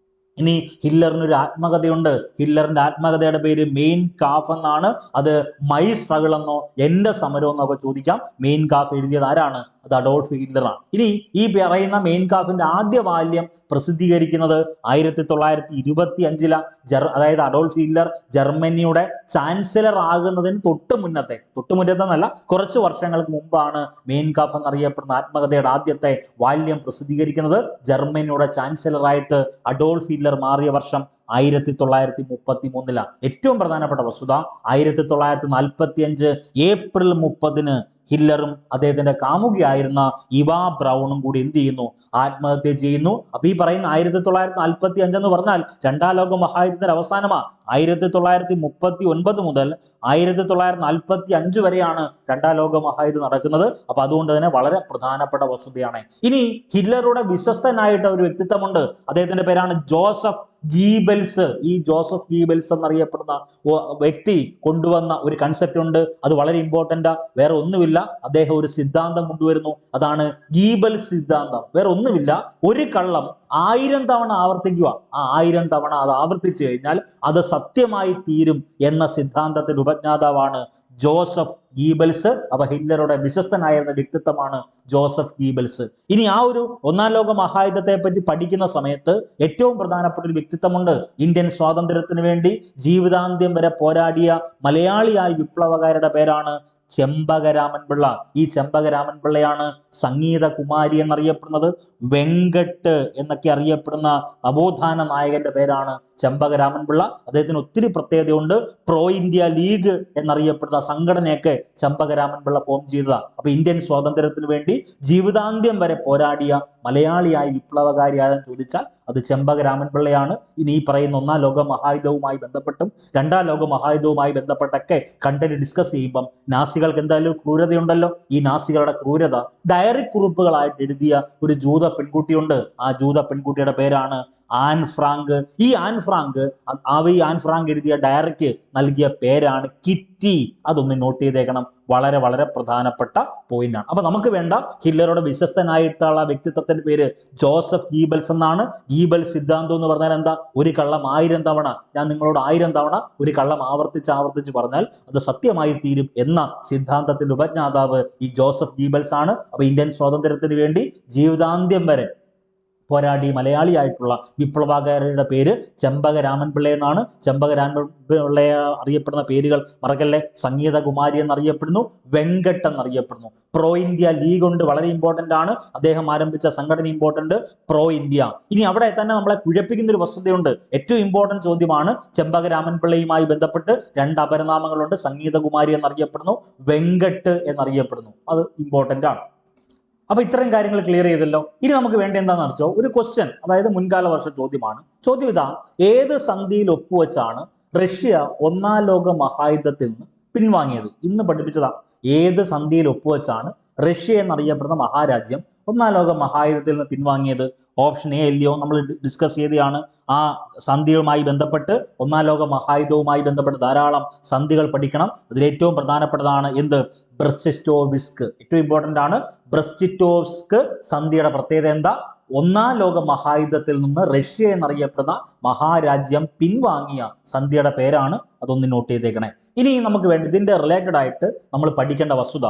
ഇനി ഹിറ്റ്ലറിനൊരു ആത്മകഥയുണ്ട്. ഹിറ്റ്ലറിന്റെ ആത്മകഥയുടെ പേര് മെയിൻ കാഫ് എന്നാണ്. അത് മൈ സ്ട്രഗിൾ എന്നോ എന്റെ സമരം എന്നോ ഒക്കെ ചോദിക്കാം. മെയിൻ കാഫ് എഴുതിയത് ആരാണ്? അത് അഡോൾഫ് ഹിറ്റ്ലറാണ്. ഇനി ഈ പറയുന്ന മെയിൻ കാഫിന്റെ ആദ്യ വാല്യം പ്രസിദ്ധീകരിക്കുന്നത് 1925 അതായത് അഡോൾഫ് ഹിറ്റ്ലർ ജർമ്മനിയുടെ ചാൻസലർ ആകുന്നതിന് തൊട്ട് മുന്നത്തെന്നല്ല, കുറച്ച് വർഷങ്ങൾക്ക് മുമ്പാണ് മെയിൻ കാഫ് എന്നറിയപ്പെടുന്ന ആത്മകഥയുടെ ആദ്യത്തെ വാല്യം പ്രസിദ്ധീകരിക്കുന്നത്. ജർമ്മനിയുടെ ചാൻസലറായിട്ട് അഡോൾഫ് ഹിറ്റ്ലർ മാറിയ വർഷം 1933. ഏറ്റവും പ്രധാനപ്പെട്ട വസ്തുത, 1945 ഏപ്രിൽ 30 ഹിറ്റ്ലറും അദ്ദേഹത്തിന്റെ കാമുകിയായിരുന്ന ഇവാ ബ്രൗണും കൂടി എന്ത് ചെയ്യുന്നു? ആത്മഹത്യ ചെയ്യുന്നു. അപ്പൊ ഈ പറയുന്ന 1945 എന്ന് പറഞ്ഞാൽ രണ്ടാം ലോക മഹായുദ്ധത്തിന്റെ അവസാനമാണ്. 1939 മുതൽ 1945 വരെയാണ് രണ്ടാം ലോക മഹായുദ്ധം നടക്കുന്നത്. അപ്പൊ അതുകൊണ്ട് തന്നെ വളരെ പ്രധാനപ്പെട്ട വസ്തുതയാണ്. ഇനി ഹിറ്റ്ലറുടെ വിശ്വസ്തനായിട്ട് ഒരു വ്യക്തിത്വമുണ്ട്. അദ്ദേഹത്തിന്റെ പേരാണ് ജോസഫ് ഗീബൽസ്. ഈ ജോസഫ് ഗീബൽസ് എന്നറിയപ്പെടുന്ന വ്യക്തി കൊണ്ടുവന്ന ഒരു കൺസെപ്റ്റ് ഉണ്ട്. അത് വളരെ ഇമ്പോർട്ടന്റ്. വേറെ ഒന്നുമില്ല, അദ്ദേഹം ഒരു സിദ്ധാന്തം കൊണ്ടുവരുന്നു. അതാണ് ഗീബൽസ് സിദ്ധാന്തം. വേറെ ഒന്നുമില്ല, ഒരു കള്ളം 1000 തവണ ആവർത്തിക്കുക. ആ 1000 തവണ അത് ആവർത്തിച്ചു കഴിഞ്ഞാൽ അത് സത്യമായി തീരും എന്ന സിദ്ധാന്തത്തിന്റെ ഉപജ്ഞാതാവാണ് ജോസഫ് ഗീബൽസ്. അപ്പൊ ഹിറ്റ്ലറുടെ വിശ്വസ്തനായിരുന്ന വ്യക്തിത്വമാണ് ജോസഫ് ഗീബൽസ്. ഇനി ആ ഒരു ഒന്നാം ലോക മഹായുദ്ധത്തെ പറ്റി പഠിക്കുന്ന സമയത്ത് ഏറ്റവും പ്രധാനപ്പെട്ട ഒരു വ്യക്തിത്വമുണ്ട്. ഇന്ത്യൻ സ്വാതന്ത്ര്യത്തിന് വേണ്ടി ജീവിതാന്ത്യം വരെ പോരാടിയ മലയാളിയായ വിപ്ലവകാരുടെ പേരാണ് ചെമ്പകരാമൻ പിള്ള. ഈ ചെമ്പകരാമൻ പിള്ളയാണ് സംഗീത കുമാരി എന്നറിയപ്പെടുന്നത്. വെങ്കട്ട് എന്നൊക്കെ അറിയപ്പെടുന്ന നവോത്ഥാന നായകന്റെ പേരാണ് ചെമ്പകരാമൻപിള്ള. അദ്ദേഹത്തിന് ഒത്തിരി പ്രത്യേകതയുണ്ട്. പ്രോ ഇന്ത്യ ലീഗ് എന്നറിയപ്പെടുന്ന സംഘടനയൊക്കെ ചെമ്പകരാമൻപിള്ള ഫോം ചെയ്തതാണ്. അപ്പൊ ഇന്ത്യൻ സ്വാതന്ത്ര്യത്തിന് വേണ്ടി ജീവിതാന്ത്യം വരെ പോരാടിയ മലയാളിയായി വിപ്ലവകാരിയായെന്ന് ചോദിച്ചാൽ അത് ചെമ്പകരാമൻപിള്ളയാണ്. ഇനി ഈ പറയുന്ന ഒന്നാം ലോക മഹായുദ്ധവുമായി ബന്ധപ്പെട്ടും രണ്ടാം ലോക മഹായുദ്ധവുമായി ബന്ധപ്പെട്ടൊക്കെ കണ്ടന്റ് ഡിസ്കസ് ചെയ്യുമ്പം നാസികൾക്ക് എന്തായാലും ക്രൂരതയുണ്ടല്ലോ. ഈ നാസികളുടെ ക്രൂരത ഡയറി കുറിപ്പുകളായിട്ട് എഴുതിയ ഒരു ജൂത പെൺകുട്ടിയുണ്ട്. ആ ജൂത പെൺകുട്ടിയുടെ പേരാണ് ആൻ ഫ്രാങ്ക്. ഈ ആൻ ഫ്രാങ്ക് ആൻ ഫ്രാങ്ക് എഴുതിയ ഡയറിക്ക് നൽകിയ പേരാണ് കിറ്റി. അതൊന്ന് നോട്ട് ചെയ്തേക്കണം. വളരെ വളരെ പ്രധാനപ്പെട്ട പോയിന്റാണ്. അപ്പൊ നമുക്ക് വേണ്ട ഹിറ്റ്ലറുടെ വിശ്വസ്തനായിട്ടുള്ള വ്യക്തിത്വത്തിന്റെ പേര് ജോസഫ് ഗീബൽസ് എന്നാണ്. ഗീബൽസ് സിദ്ധാന്തം എന്ന് പറഞ്ഞാൽ എന്താ? ഒരു കള്ളം 1000 തവണ, ഞാൻ നിങ്ങളോട് 1000 തവണ ഒരു കള്ളം ആവർത്തിച്ച് പറഞ്ഞാൽ അത് സത്യമായി തീരും എന്ന സിദ്ധാന്തത്തിന്റെ ഉപജ്ഞാതാവ് ഈ ജോസഫ് ഗീബൽസ് ആണ്. അപ്പൊ ഇന്ത്യൻ സ്വാതന്ത്ര്യത്തിന് വേണ്ടി ജീവിതാന്ത്യം വരെ പോരാടി മലയാളിയായിട്ടുള്ള വിപ്ലവകാരിയുടെ പേര് ചെമ്പകരാമൻപിള്ള എന്നാണ്. ചെമ്പകരാമൻപിള്ളയെ അറിയപ്പെടുന്ന പേരുകൾ മറക്കല്ലേ. സംഗീതകുമാരി എന്നറിയപ്പെടുന്നു, വെങ്കട്ട് എന്നറിയപ്പെടുന്നു. പ്രോ ഇന്ത്യ ലീഗ് ഉണ്ട്, വളരെ ഇമ്പോർട്ടന്റ് ആണ്. അദ്ദേഹം ആരംഭിച്ച സംഘടന ഇമ്പോർട്ടന്റ്, പ്രോ ഇന്ത്യ. ഇനി അവിടെ തന്നെ നമ്മളെ കുഴപ്പിക്കുന്ന ഒരു വസ്തുതയുണ്ട്. ഏറ്റവും ഇമ്പോർട്ടന്റ് ചോദ്യമാണ്. ചെമ്പകരാമൻപിള്ളയുമായി ബന്ധപ്പെട്ട് 2 അപരനാമങ്ങളുണ്ട്. സംഗീതകുമാരി എന്നറിയപ്പെടുന്നു, വെങ്കട്ട് എന്നറിയപ്പെടുന്നു. അത് ഇമ്പോർട്ടന്റ് ആണ്. അപ്പൊ ഇത്രയും കാര്യങ്ങൾ ക്ലിയർ ചെയ്തല്ലോ. ഇനി നമുക്ക് വേണ്ട എന്താണെന്ന് അറിച്ചോ, ഒരു ക്വസ്റ്റ്യൻ, അതായത് മുൻകാല വർഷ ചോദ്യമാണ്. ചോദ്യം ഇതാ: ഏത് സന്ധിയിൽ ഒപ്പുവെച്ചാണ് റഷ്യ ഒന്നാം ലോക മഹായുദ്ധത്തിൽ നിന്ന് പിൻവാങ്ങിയത്? ഇന്ന് പഠിപ്പിച്ചതാ. ഏത് സന്ധിയിൽ ഒപ്പുവെച്ചാണ് റഷ്യ എന്നറിയപ്പെടുന്ന മഹാരാജ്യം ഒന്നാം ലോക മഹായുദ്ധത്തിൽ നിന്ന് പിൻവാങ്ങിയത്? ഓപ്ഷൻ എ അല്ലയോ, നമ്മൾ ഡിസ്കസ് ചെയ്തതാണ്. ആ സന്ധിയുമായി ബന്ധപ്പെട്ട്, ഒന്നാം ലോക മഹായുദ്ധവുമായി ബന്ധപ്പെട്ട് ധാരാളം സന്ധികൾ പഠിക്കണം. അതിലേറ്റവും പ്രധാനപ്പെട്ടതാണ് എന്ത്? ബ്രസ്റ്റിസ്റ്റോവിസ്ക്. ഏറ്റവും ഇമ്പോർട്ടന്റ് ആണ്. ബ്രസ്റ്റിസ്റ്റോവ്സ്ക് സന്ധിയുടെ പ്രത്യേകത എന്താ? ഒന്നാം ലോക മഹായുദ്ധത്തിൽ നിന്ന് റഷ്യ എന്നറിയപ്പെടുന്ന മഹാരാജ്യം പിൻവാങ്ങിയ സന്ധിയുടെ പേരാണ്. അതൊന്ന് നോട്ട് ചെയ്തേക്കണേ. ഇനി നമുക്ക് വേണ്ടി ഇതിന്റെ റിലേറ്റഡ് ആയിട്ട് നമ്മൾ പഠിക്കേണ്ട വസ്തുത,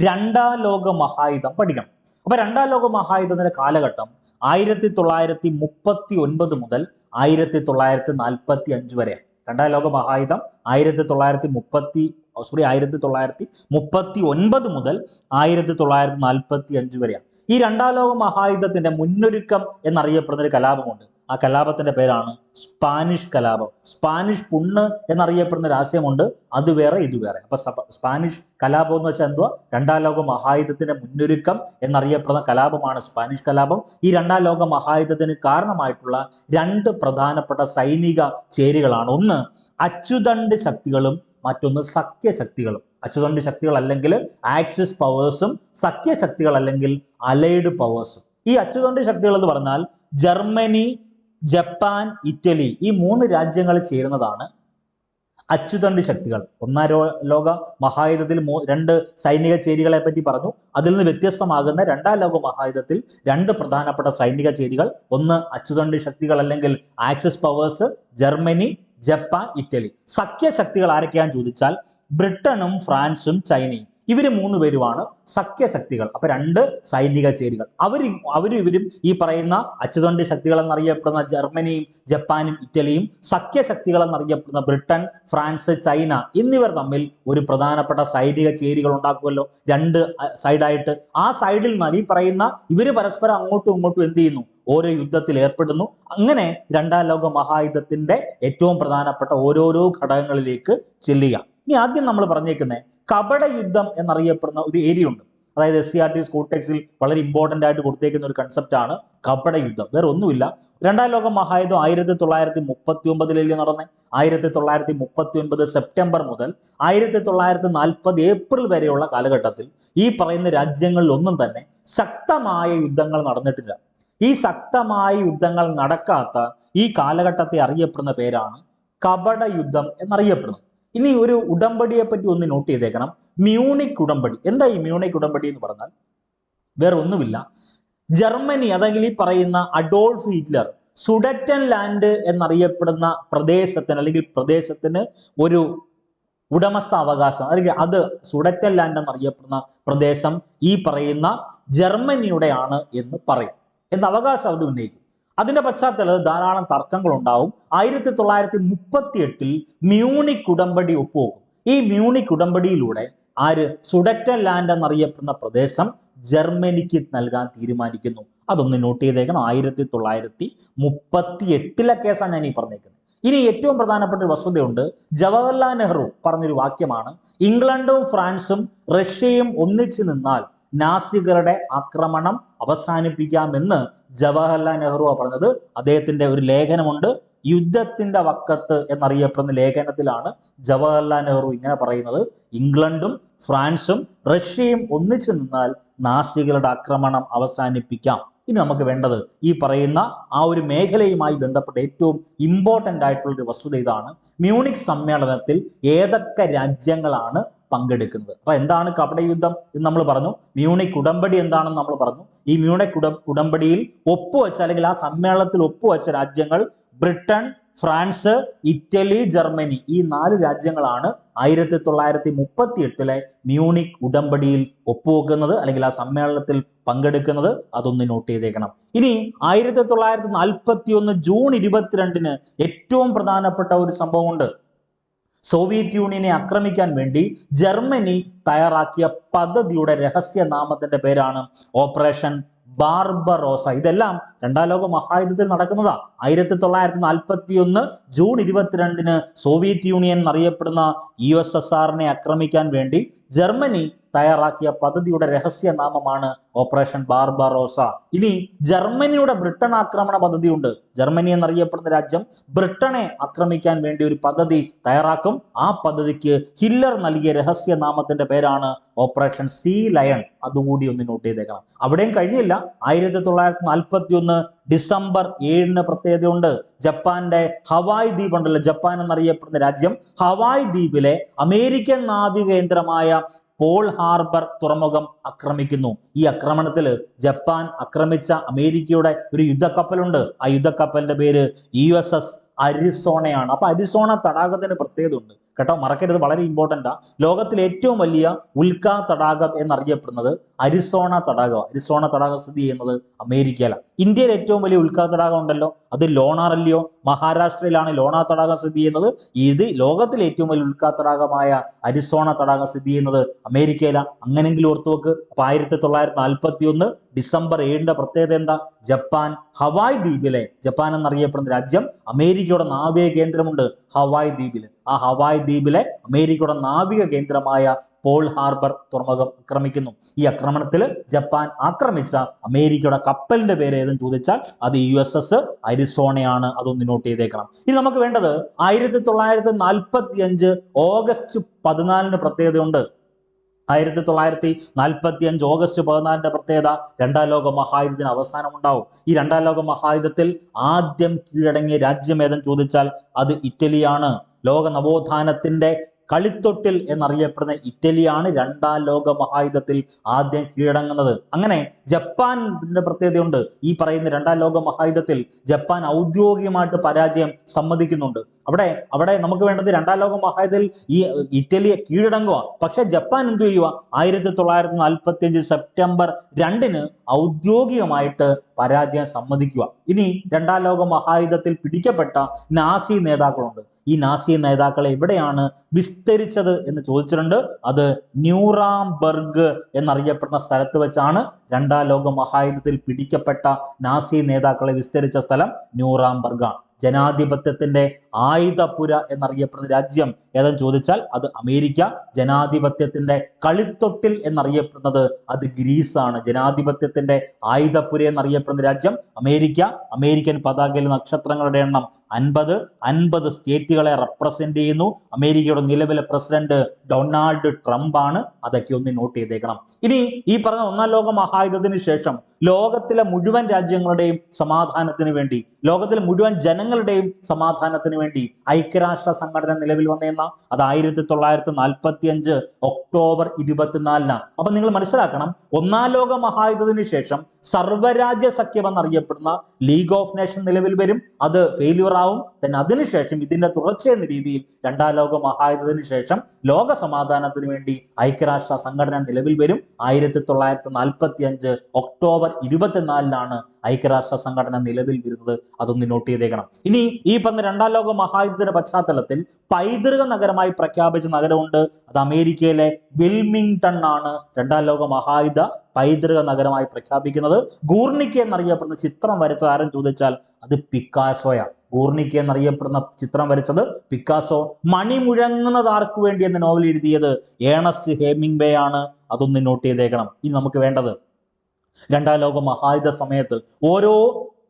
രണ്ടാം ലോക മഹായുദ്ധം പഠിക്കണം. അപ്പൊ രണ്ടാം ലോക മഹായുദ്ധത്തിന്റെ കാലഘട്ടം 1939 മുതൽ 1945 വരെ. രണ്ടാം ലോക മഹായുദ്ധം 1939 മുതൽ 1945 വരെയാണ്. ഈ രണ്ടാം ലോക മഹായുദ്ധത്തിന്റെ മുന്നൊരുക്കം എന്നറിയപ്പെടുന്ന ഒരു കലാപമുണ്ട്. ആ കലാപത്തിന്റെ പേരാണ് സ്പാനിഷ് കലാപം. സ്പാനിഷ് പുണ്ണ് എന്നറിയപ്പെടുന്ന രാഷ്ട്രമുണ്ട്. അത് വേറെ ഇത് വേറെ. അപ്പൊ സ്പാനിഷ് കലാപം എന്ന് വെച്ചാൽ എന്തുവാ? രണ്ടാം ലോക മഹായുദ്ധത്തിന്റെ മുന്നൊരുക്കം എന്നറിയപ്പെടുന്ന കലാപമാണ് സ്പാനിഷ് കലാപം. ഈ രണ്ടാം ലോക മഹായുദ്ധത്തിന് കാരണമായിട്ടുള്ള 2 പ്രധാനപ്പെട്ട സൈനിക ചേരികളാണ്. ഒന്ന് അച്ചുതണ്ട് ശക്തികളും മറ്റൊന്ന് സഖ്യശക്തികളും. അച്ചുതണ്ട് ശക്തികൾ അല്ലെങ്കിൽ ആക്സിസ് പവേഴ്സും സഖ്യശക്തികൾ അല്ലെങ്കിൽ അലൈഡ് പവേഴ്സും. ഈ അച്ചുതണ്ട് ശക്തികൾ എന്ന് പറഞ്ഞാൽ ജർമ്മനി, ജപ്പാൻ, ഇറ്റലി, ഈ 3 രാജ്യങ്ങൾ ചേരുന്നതാണ് അച്ചുതണ്ട് ശക്തികൾ. ഒന്നാം ലോക മഹായുദ്ധത്തിൽ 2 സൈനിക ചേരികളെ പറ്റി പറഞ്ഞു. അതിൽ നിന്ന് വ്യത്യസ്തമാകുന്ന രണ്ടാം ലോക മഹായുദ്ധത്തിൽ 2 പ്രധാനപ്പെട്ട സൈനിക ചേരികൾ. ഒന്ന് അച്ചുതണ്ട് ശക്തികൾ അല്ലെങ്കിൽ axis powers, Germany, Japan, Italy. സഖ്യശക്തികൾ ആരൊക്കെയാന്ന് ചോദിച്ചാൽ ബ്രിട്ടനും ഫ്രാൻസും ചൈനയും. ഇവര് 3 പേരുമാണ് സഖ്യശക്തികൾ. അപ്പൊ 2 സൈനിക ചേരികൾ. ഇവരും ഈ പറയുന്ന അച്ചുതണ്ട് ശക്തികൾ എന്നറിയപ്പെടുന്ന ജർമ്മനിയും ജപ്പാനും ഇറ്റലിയും, സഖ്യശക്തികൾ എന്നറിയപ്പെടുന്ന ബ്രിട്ടൻ, ഫ്രാൻസ്, ചൈന എന്നിവർ തമ്മിൽ ഒരു പ്രധാനപ്പെട്ട സൈനിക ചേരികൾ ഉണ്ടാക്കുമല്ലോ, 2 സൈഡായിട്ട്. ആ സൈഡിൽ നിന്ന് ഈ പറയുന്ന ഇവര് പരസ്പരം അങ്ങോട്ടും ഇങ്ങോട്ടും എന്ത് ചെയ്യുന്നു? ഓരോ യുദ്ധത്തിൽ ഏർപ്പെടുന്നു. അങ്ങനെ രണ്ടാം ലോക മഹായുദ്ധത്തിന്റെ ഏറ്റവും പ്രധാനപ്പെട്ട ഓരോരോ ഘടകങ്ങളിലേക്ക് ചെല്ലുക. ഇനി ആദ്യം നമ്മൾ പറഞ്ഞേക്കുന്നത് കപട യുദ്ധം എന്നറിയപ്പെടുന്ന ഒരു ഏരിയ ഉണ്ട്. അതായത് SCERT സ്കൂൾ ടെക്സ്റ്റിൽ വളരെ ഇമ്പോർട്ടന്റ് ആയിട്ട് കൊടുത്തേക്കുന്ന ഒരു കൺസെപ്റ്റ് ആണ് കപട യുദ്ധം. വേറെ ഒന്നുമില്ല. രണ്ടാം ലോക മഹായുദ്ധം 1939 നടന്നേ. 1939 സെപ്റ്റംബർ മുതൽ 1940 ഏപ്രിൽ വരെയുള്ള കാലഘട്ടത്തിൽ ഈ പറയുന്ന രാജ്യങ്ങളിൽ ഒന്നും തന്നെ ശക്തമായ യുദ്ധങ്ങൾ നടന്നിട്ടില്ല. ഈ ശക്തമായ യുദ്ധങ്ങൾ നടക്കാത്ത ഈ കാലഘട്ടത്തെ അറിയപ്പെടുന്ന പേരാണ് കപട യുദ്ധം എന്നറിയപ്പെടുന്നത്. ഇനി ഒരു ഉടമ്പടിയെ പറ്റി ഒന്ന് നോട്ട് ചെയ്തേക്കണം. മ്യൂണിക് ഉടമ്പടി. എന്താ ഈ മ്യൂണിക് ഉടമ്പടി എന്ന് പറഞ്ഞാൽ വേറെ ഒന്നുമില്ല. ജർമ്മനി, അതെങ്കിൽ ഈ പറയുന്ന അഡോൾഫ് ഹിറ്റ്ലർ സുഡറ്റൻ ലാൻഡ് എന്നറിയപ്പെടുന്ന പ്രദേശത്തിന് ഒരു ഉടമസ്ഥ അവകാശം, അല്ലെങ്കിൽ അത് സുഡറ്റൻ ലാൻഡ് എന്നറിയപ്പെടുന്ന പ്രദേശം ഈ പറയുന്ന ജർമ്മനിയുടെയാണ് എന്ന് പറയും, എന്ന അവകാശം അത് ഉന്നയിക്കും. അതിന്റെ പശ്ചാത്തലത്തിൽ ധാരാളം തർക്കങ്ങൾ ഉണ്ടാവും. 1938 മ്യൂണിക് ഉടമ്പടി ഒപ്പുവെക്കും. ഈ മ്യൂണിക് ഉടമ്പടിയിലൂടെ സുഡറ്റൻ ലാൻഡ് എന്നറിയപ്പെടുന്ന പ്രദേശം ജർമ്മനിക്ക് നൽകാൻ തീരുമാനിക്കുന്നു. അതൊന്ന് നോട്ട് ചെയ്തേക്കണം. 1938 കേസാണ് ഞാൻ ഈ പറഞ്ഞേക്കുന്നത്. ഇനി ഏറ്റവും പ്രധാനപ്പെട്ട ഒരു വസ്തുതയുണ്ട്. ജവഹർലാൽ നെഹ്റു പറഞ്ഞൊരു വാക്യമാണ്, ഇംഗ്ലണ്ടും ഫ്രാൻസും റഷ്യയും ഒന്നിച്ചു നിന്നാൽ നാസികളുടെ ആക്രമണം അവസാനിപ്പിക്കാമെന്ന് ജവഹർലാൽ നെഹ്റു പറഞ്ഞത്. അദ്ദേഹത്തിന്റെ ഒരു ലേഖനമുണ്ട്, യുദ്ധത്തിന്റെ വക്കത്ത് എന്നറിയപ്പെടുന്ന ലേഖനത്തിലാണ് ജവഹർലാൽ നെഹ്റു ഇങ്ങനെ പറയുന്നത്, ഇംഗ്ലണ്ടും ഫ്രാൻസും റഷ്യയും ഒന്നിച്ചു നിന്നാൽ നാസികളുടെ ആക്രമണം അവസാനിപ്പിക്കാം. ഇനി നമുക്ക് വേണ്ടത് ഈ പറയുന്ന ആ ഒരു മേഖലയുമായി ബന്ധപ്പെട്ട ഏറ്റവും ഇമ്പോർട്ടൻ്റ് ആയിട്ടുള്ള ഒരു വസ്തുത ഇതാണ്, മ്യൂണിക് സമ്മേളനത്തിൽ ഏതൊക്കെ രാജ്യങ്ങളാണ് പങ്കെടുക്കുന്നത്. അപ്പൊ എന്താണ് കപട യുദ്ധം എന്ന് നമ്മൾ പറഞ്ഞു, മ്യൂണിക് ഉടമ്പടി എന്താണെന്ന് നമ്മൾ പറഞ്ഞു. ഈ മ്യൂണിക് ഉടമ്പടിയിൽ ഒപ്പുവെച്ച അല്ലെങ്കിൽ ആ സമ്മേളനത്തിൽ ഒപ്പുവെച്ച രാജ്യങ്ങൾ ബ്രിട്ടൻ, ഫ്രാൻസ്, ഇറ്റലി, ജർമ്മനി, ഈ 4 രാജ്യങ്ങളാണ് 1938 മ്യൂണിക് ഉടമ്പടിയിൽ ഒപ്പുവെക്കുന്നത് അല്ലെങ്കിൽ ആ സമ്മേളനത്തിൽ പങ്കെടുക്കുന്നത്. അതൊന്ന് നോട്ട് ചെയ്തേക്കണം. ഇനി 1941 ജൂൺ 22 ഏറ്റവും പ്രധാനപ്പെട്ട ഒരു സംഭവമുണ്ട്. സോവിയറ്റ് യൂണിയനെ ആക്രമിക്കാൻ വേണ്ടി ജർമ്മനി തയ്യാറാക്കിയ പദ്ധതിയുടെ രഹസ്യനാമത്തിന്റെ പേരാണ് ഓപ്പറേഷൻ ബാർബറോസ. ഇതെല്ലാം രണ്ടാം ലോക മഹായുദ്ധത്തിൽ നടക്കുന്നതാ. 1941 ജൂൺ 22 സോവിയറ്റ് യൂണിയൻ എന്നറിയപ്പെടുന്ന USSRനെ ആക്രമിക്കാൻ വേണ്ടി ജർമ്മനി തയ്യാറാക്കിയ പദ്ധതിയുടെ രഹസ്യനാമമാണ് ഓപ്പറേഷൻ ബാർബറോസ. ഇനി ജർമ്മനിയുടെ ബ്രിട്ടൻ ആക്രമണ പദ്ധതിയുണ്ട്. ജർമ്മനി എന്നറിയപ്പെടുന്ന രാജ്യം ബ്രിട്ടനെ ആക്രമിക്കാൻ വേണ്ടി ഒരു പദ്ധതി തയ്യാറാക്കും. ആ പദ്ധതിക്ക് ഹിറ്റ്ലർ നൽകിയ രഹസ്യനാമത്തിന്റെ പേരാണ് ഓപ്പറേഷൻ സീ ലയൺ. അതുകൂടി ഒന്ന് നോട്ട് ചെയ്തേക്കണം. അവിടെയും കഴിഞ്ഞില്ല. 1941 ഡിസംബർ 7 പ്രത്യേകതയുണ്ട്. ജപ്പാന്റെ ഹവായ് ദ്വീപ് ഉണ്ടല്ലോ, ജപ്പാൻ എന്നറിയപ്പെടുന്ന രാജ്യം ഹവായ് ദ്വീപിലെ അമേരിക്കൻ നാവിക കേന്ദ്രമായ പോൾ ഹാർബർ തുറമുഖം ആക്രമിക്കുന്നു. ഈ ആക്രമണത്തിൽ ജപ്പാൻ ആക്രമിച്ച അമേരിക്കയുടെ ഒരു യുദ്ധക്കപ്പലുണ്ട്. ആ യുദ്ധക്കപ്പലിന്റെ പേര് USS അരിസോണയാണ്. അപ്പൊ അരിസോണ തടാകത്തിന് പ്രത്യേകത ഉണ്ട് കേട്ടോ, മറക്കരുത്, വളരെ ഇമ്പോർട്ടൻ്റാ. ലോകത്തിലെ ഏറ്റവും വലിയ ഉൽക്കാ തടാകം എന്നറിയപ്പെടുന്നത് അരിസോണ തടാകം. അരിസോണ തടാകം സ്ഥിതി ചെയ്യുന്നത് അമേരിക്കയിലാണ്. ഇന്ത്യയിൽ ഏറ്റവും വലിയ ഉൽക്കാ തടാകം ഉണ്ടല്ലോ, അത് ലോണാർ അല്ലയോ, മഹാരാഷ്ട്രയിലാണ് ലോണാർ തടാകം സ്ഥിതി ചെയ്യുന്നത്. ഇത് ലോകത്തിലെ ഏറ്റവും വലിയ ഉൽക്കാ തടാകമായ അരിസോണ തടാകം സ്ഥിതി ചെയ്യുന്നത് അമേരിക്കയിലാണ്. അങ്ങനെങ്കിലും ഓർത്തു വെക്ക്. അപ്പൊ 1941 ഡിസംബർ 7 പ്രത്യേകത എന്താ? ജപ്പാൻ ഹവായ് ദ്വീപിലെ, ജപ്പാൻ എന്നറിയപ്പെടുന്ന രാജ്യം അമേരിക്കയുടെ നാവിക കേന്ദ്രമുണ്ട് ഹവായ് ദ്വീപിൽ. ആ ഹവായ് ദ്വീപിലെ അമേരിക്കയുടെ നാവിക കേന്ദ്രമായ പോൾ ഹാർബർ തുറമുഖം ആക്രമിക്കുന്നു. ഈ ആക്രമണത്തിൽ ജപ്പാൻ ആക്രമിച്ച അമേരിക്കയുടെ കപ്പലിന്റെ പേര് ഏതെന്ന് ചോദിച്ചാൽ അത് USS അരിസോണയാണ്. അതൊന്ന് നോട്ട് ചെയ്തേക്കണം. ഇനി നമുക്ക് വേണ്ടത് 1945 ഓഗസ്റ്റ് 14 പ്രത്യേകതയുണ്ട്. 1945 ഓഗസ്റ്റ് 14 പ്രത്യേകത, രണ്ടാം ലോക മഹായുദ്ധത്തിന് അവസാനം ഉണ്ടാവും. ഈ രണ്ടാം ലോക മഹായുദ്ധത്തിൽ ആദ്യം കീഴടങ്ങിയ രാജ്യം ഏതെന്ന് ചോദിച്ചാൽ അത് ഇറ്റലിയാണ്. ലോക നവോത്ഥാനത്തിന്റെ കളിത്തൊട്ടിൽ എന്നറിയപ്പെടുന്ന ഇറ്റലിയാണ് രണ്ടാം ലോക മഹായുദ്ധത്തിൽ ആദ്യം കീഴടങ്ങുന്നത്. അങ്ങനെ ജപ്പാന്റെ പ്രത്യേകതയുണ്ട്. ഈ പറയുന്ന രണ്ടാം ലോക മഹായുദ്ധത്തിൽ ജപ്പാൻ ഔദ്യോഗികമായിട്ട് പരാജയം സമ്മതിക്കുന്നുണ്ട്. അവിടെ നമുക്ക് വേണ്ടത് രണ്ടാം ലോക മഹായുദ്ധത്തിൽ ഈ ഇറ്റലിയെ കീഴടങ്ങുക. പക്ഷെ ജപ്പാൻ എന്തു ചെയ്യുക? 1945 സെപ്റ്റംബർ 2 ഔദ്യോഗികമായിട്ട് പരാജയം സമ്മതിക്കുക. ഇനി രണ്ടാം ലോക മഹായുദ്ധത്തിൽ പിടിക്കപ്പെട്ട നാസി നേതാക്കളുണ്ട്. ഈ നാസി നേതാക്കളെ എവിടെയാണ് വിസ്തരിച്ചത് എന്ന് ചോദിച്ചിട്ടുണ്ട്. അത് ന്യൂറാംബർഗ് എന്നറിയപ്പെടുന്ന സ്ഥലത്ത് വെച്ചാണ് രണ്ടാം ലോക മഹായുദ്ധത്തിൽ പിടിക്കപ്പെട്ട നാസി നേതാക്കളെ വിസ്തരിച്ച സ്ഥലം ന്യൂറാംബർഗാണ്. ജനാധിപത്യത്തിന്റെ ആയുധപുര എന്നറിയപ്പെടുന്ന രാജ്യം ഏതെന്ന് ചോദിച്ചാൽ അത് അമേരിക്ക. ജനാധിപത്യത്തിന്റെ കളിത്തൊട്ടിൽ എന്നറിയപ്പെടുന്നത് അത് ഗ്രീസാണ്. ജനാധിപത്യത്തിന്റെ ആയുധപുര എന്നറിയപ്പെടുന്ന രാജ്യം അമേരിക്ക. അമേരിക്കൻ പതാകയിലെ നക്ഷത്രങ്ങളുടെ എണ്ണം 50 സ്റ്റേറ്റുകളെ റെപ്രസെന്റ് ചെയ്യുന്നു. അമേരിക്കയുടെ നിലവിലെ പ്രസിഡന്റ് ഡൊണാൾഡ് ട്രംപ് ആണ്. അതൊക്കെ ഒന്ന് നോട്ട് ചെയ്തേക്കണം. ഇനി ഈ പറഞ്ഞ ഒന്നാം ലോക മഹായുദ്ധത്തിന് ശേഷം ലോകത്തിലെ മുഴുവൻ രാജ്യങ്ങളുടെയും സമാധാനത്തിന് വേണ്ടി, ലോകത്തിലെ മുഴുവൻ ജനങ്ങളുടെയും സമാധാനത്തിന് വേണ്ടി ഐക്യരാഷ്ട്ര സംഘടന നിലവിൽ വന്നേന്ന അത് 1945 ഒക്ടോബർ 24. അപ്പൊ നിങ്ങൾ മനസ്സിലാക്കണം, ഒന്നാം ലോക മഹായുദ്ധത്തിന് ശേഷം സർവ്വരാജ്യ സഖ്യം എന്നറിയപ്പെടുന്ന ലീഗ് ഓഫ് നേഷൻ നിലവിൽ വരും. അത് ഫെയില്യൂർ ആവും. തന്നെ അതിനുശേഷം ഇതിന്റെ തുടർച്ചയെന്ന രീതിയിൽ രണ്ടാം ലോക മഹായുദ്ധത്തിന് ശേഷം ലോക സമാധാനത്തിന് വേണ്ടി ഐക്യരാഷ്ട്ര സംഘടന നിലവിൽ വരും. 1945 ഒക്ടോബർ 24 ഐക്യരാഷ്ട്ര സംഘടന നിലവിൽ വരുന്നത്. അതൊന്ന് നോട്ട് ചെയ്തേക്കണം. ഇനി ഈ പറഞ്ഞ രണ്ടാം ലോക മഹായുദ്ധത്തിന്റെ പശ്ചാത്തലത്തിൽ പൈതൃക നഗരമായി പ്രഖ്യാപിച്ച നഗരമുണ്ട്. അത് അമേരിക്കയിലെ വിൽമിംഗ്ടൺ ആണ്. രണ്ടാം ലോക മഹായുദ്ധ പൈതൃക നഗരമായി പ്രഖ്യാപിക്കുന്നത്. ഗൂർണിക്ക എന്നറിയപ്പെടുന്ന ചിത്രം വരച്ച ആരും ചോദിച്ചാൽ അത് പിക്കാസോയാണ്. ഗൂർണിക്ക എന്നറിയപ്പെടുന്ന ചിത്രം വരച്ചത് പിക്കാസോ. മണി മുഴങ്ങുന്നത് ആർക്ക് വേണ്ടി എന്ന നോവൽ എഴുതിയത് ഏണസ്റ്റ് ഹെമിംഗ്വേ ആണ്. അതൊന്ന് നോട്ട് ചെയ്തേക്കണം. ഇനി നമുക്ക് വേണ്ടത് രണ്ടാം ലോക മഹായുദ്ധ സമയത്ത് ഓരോ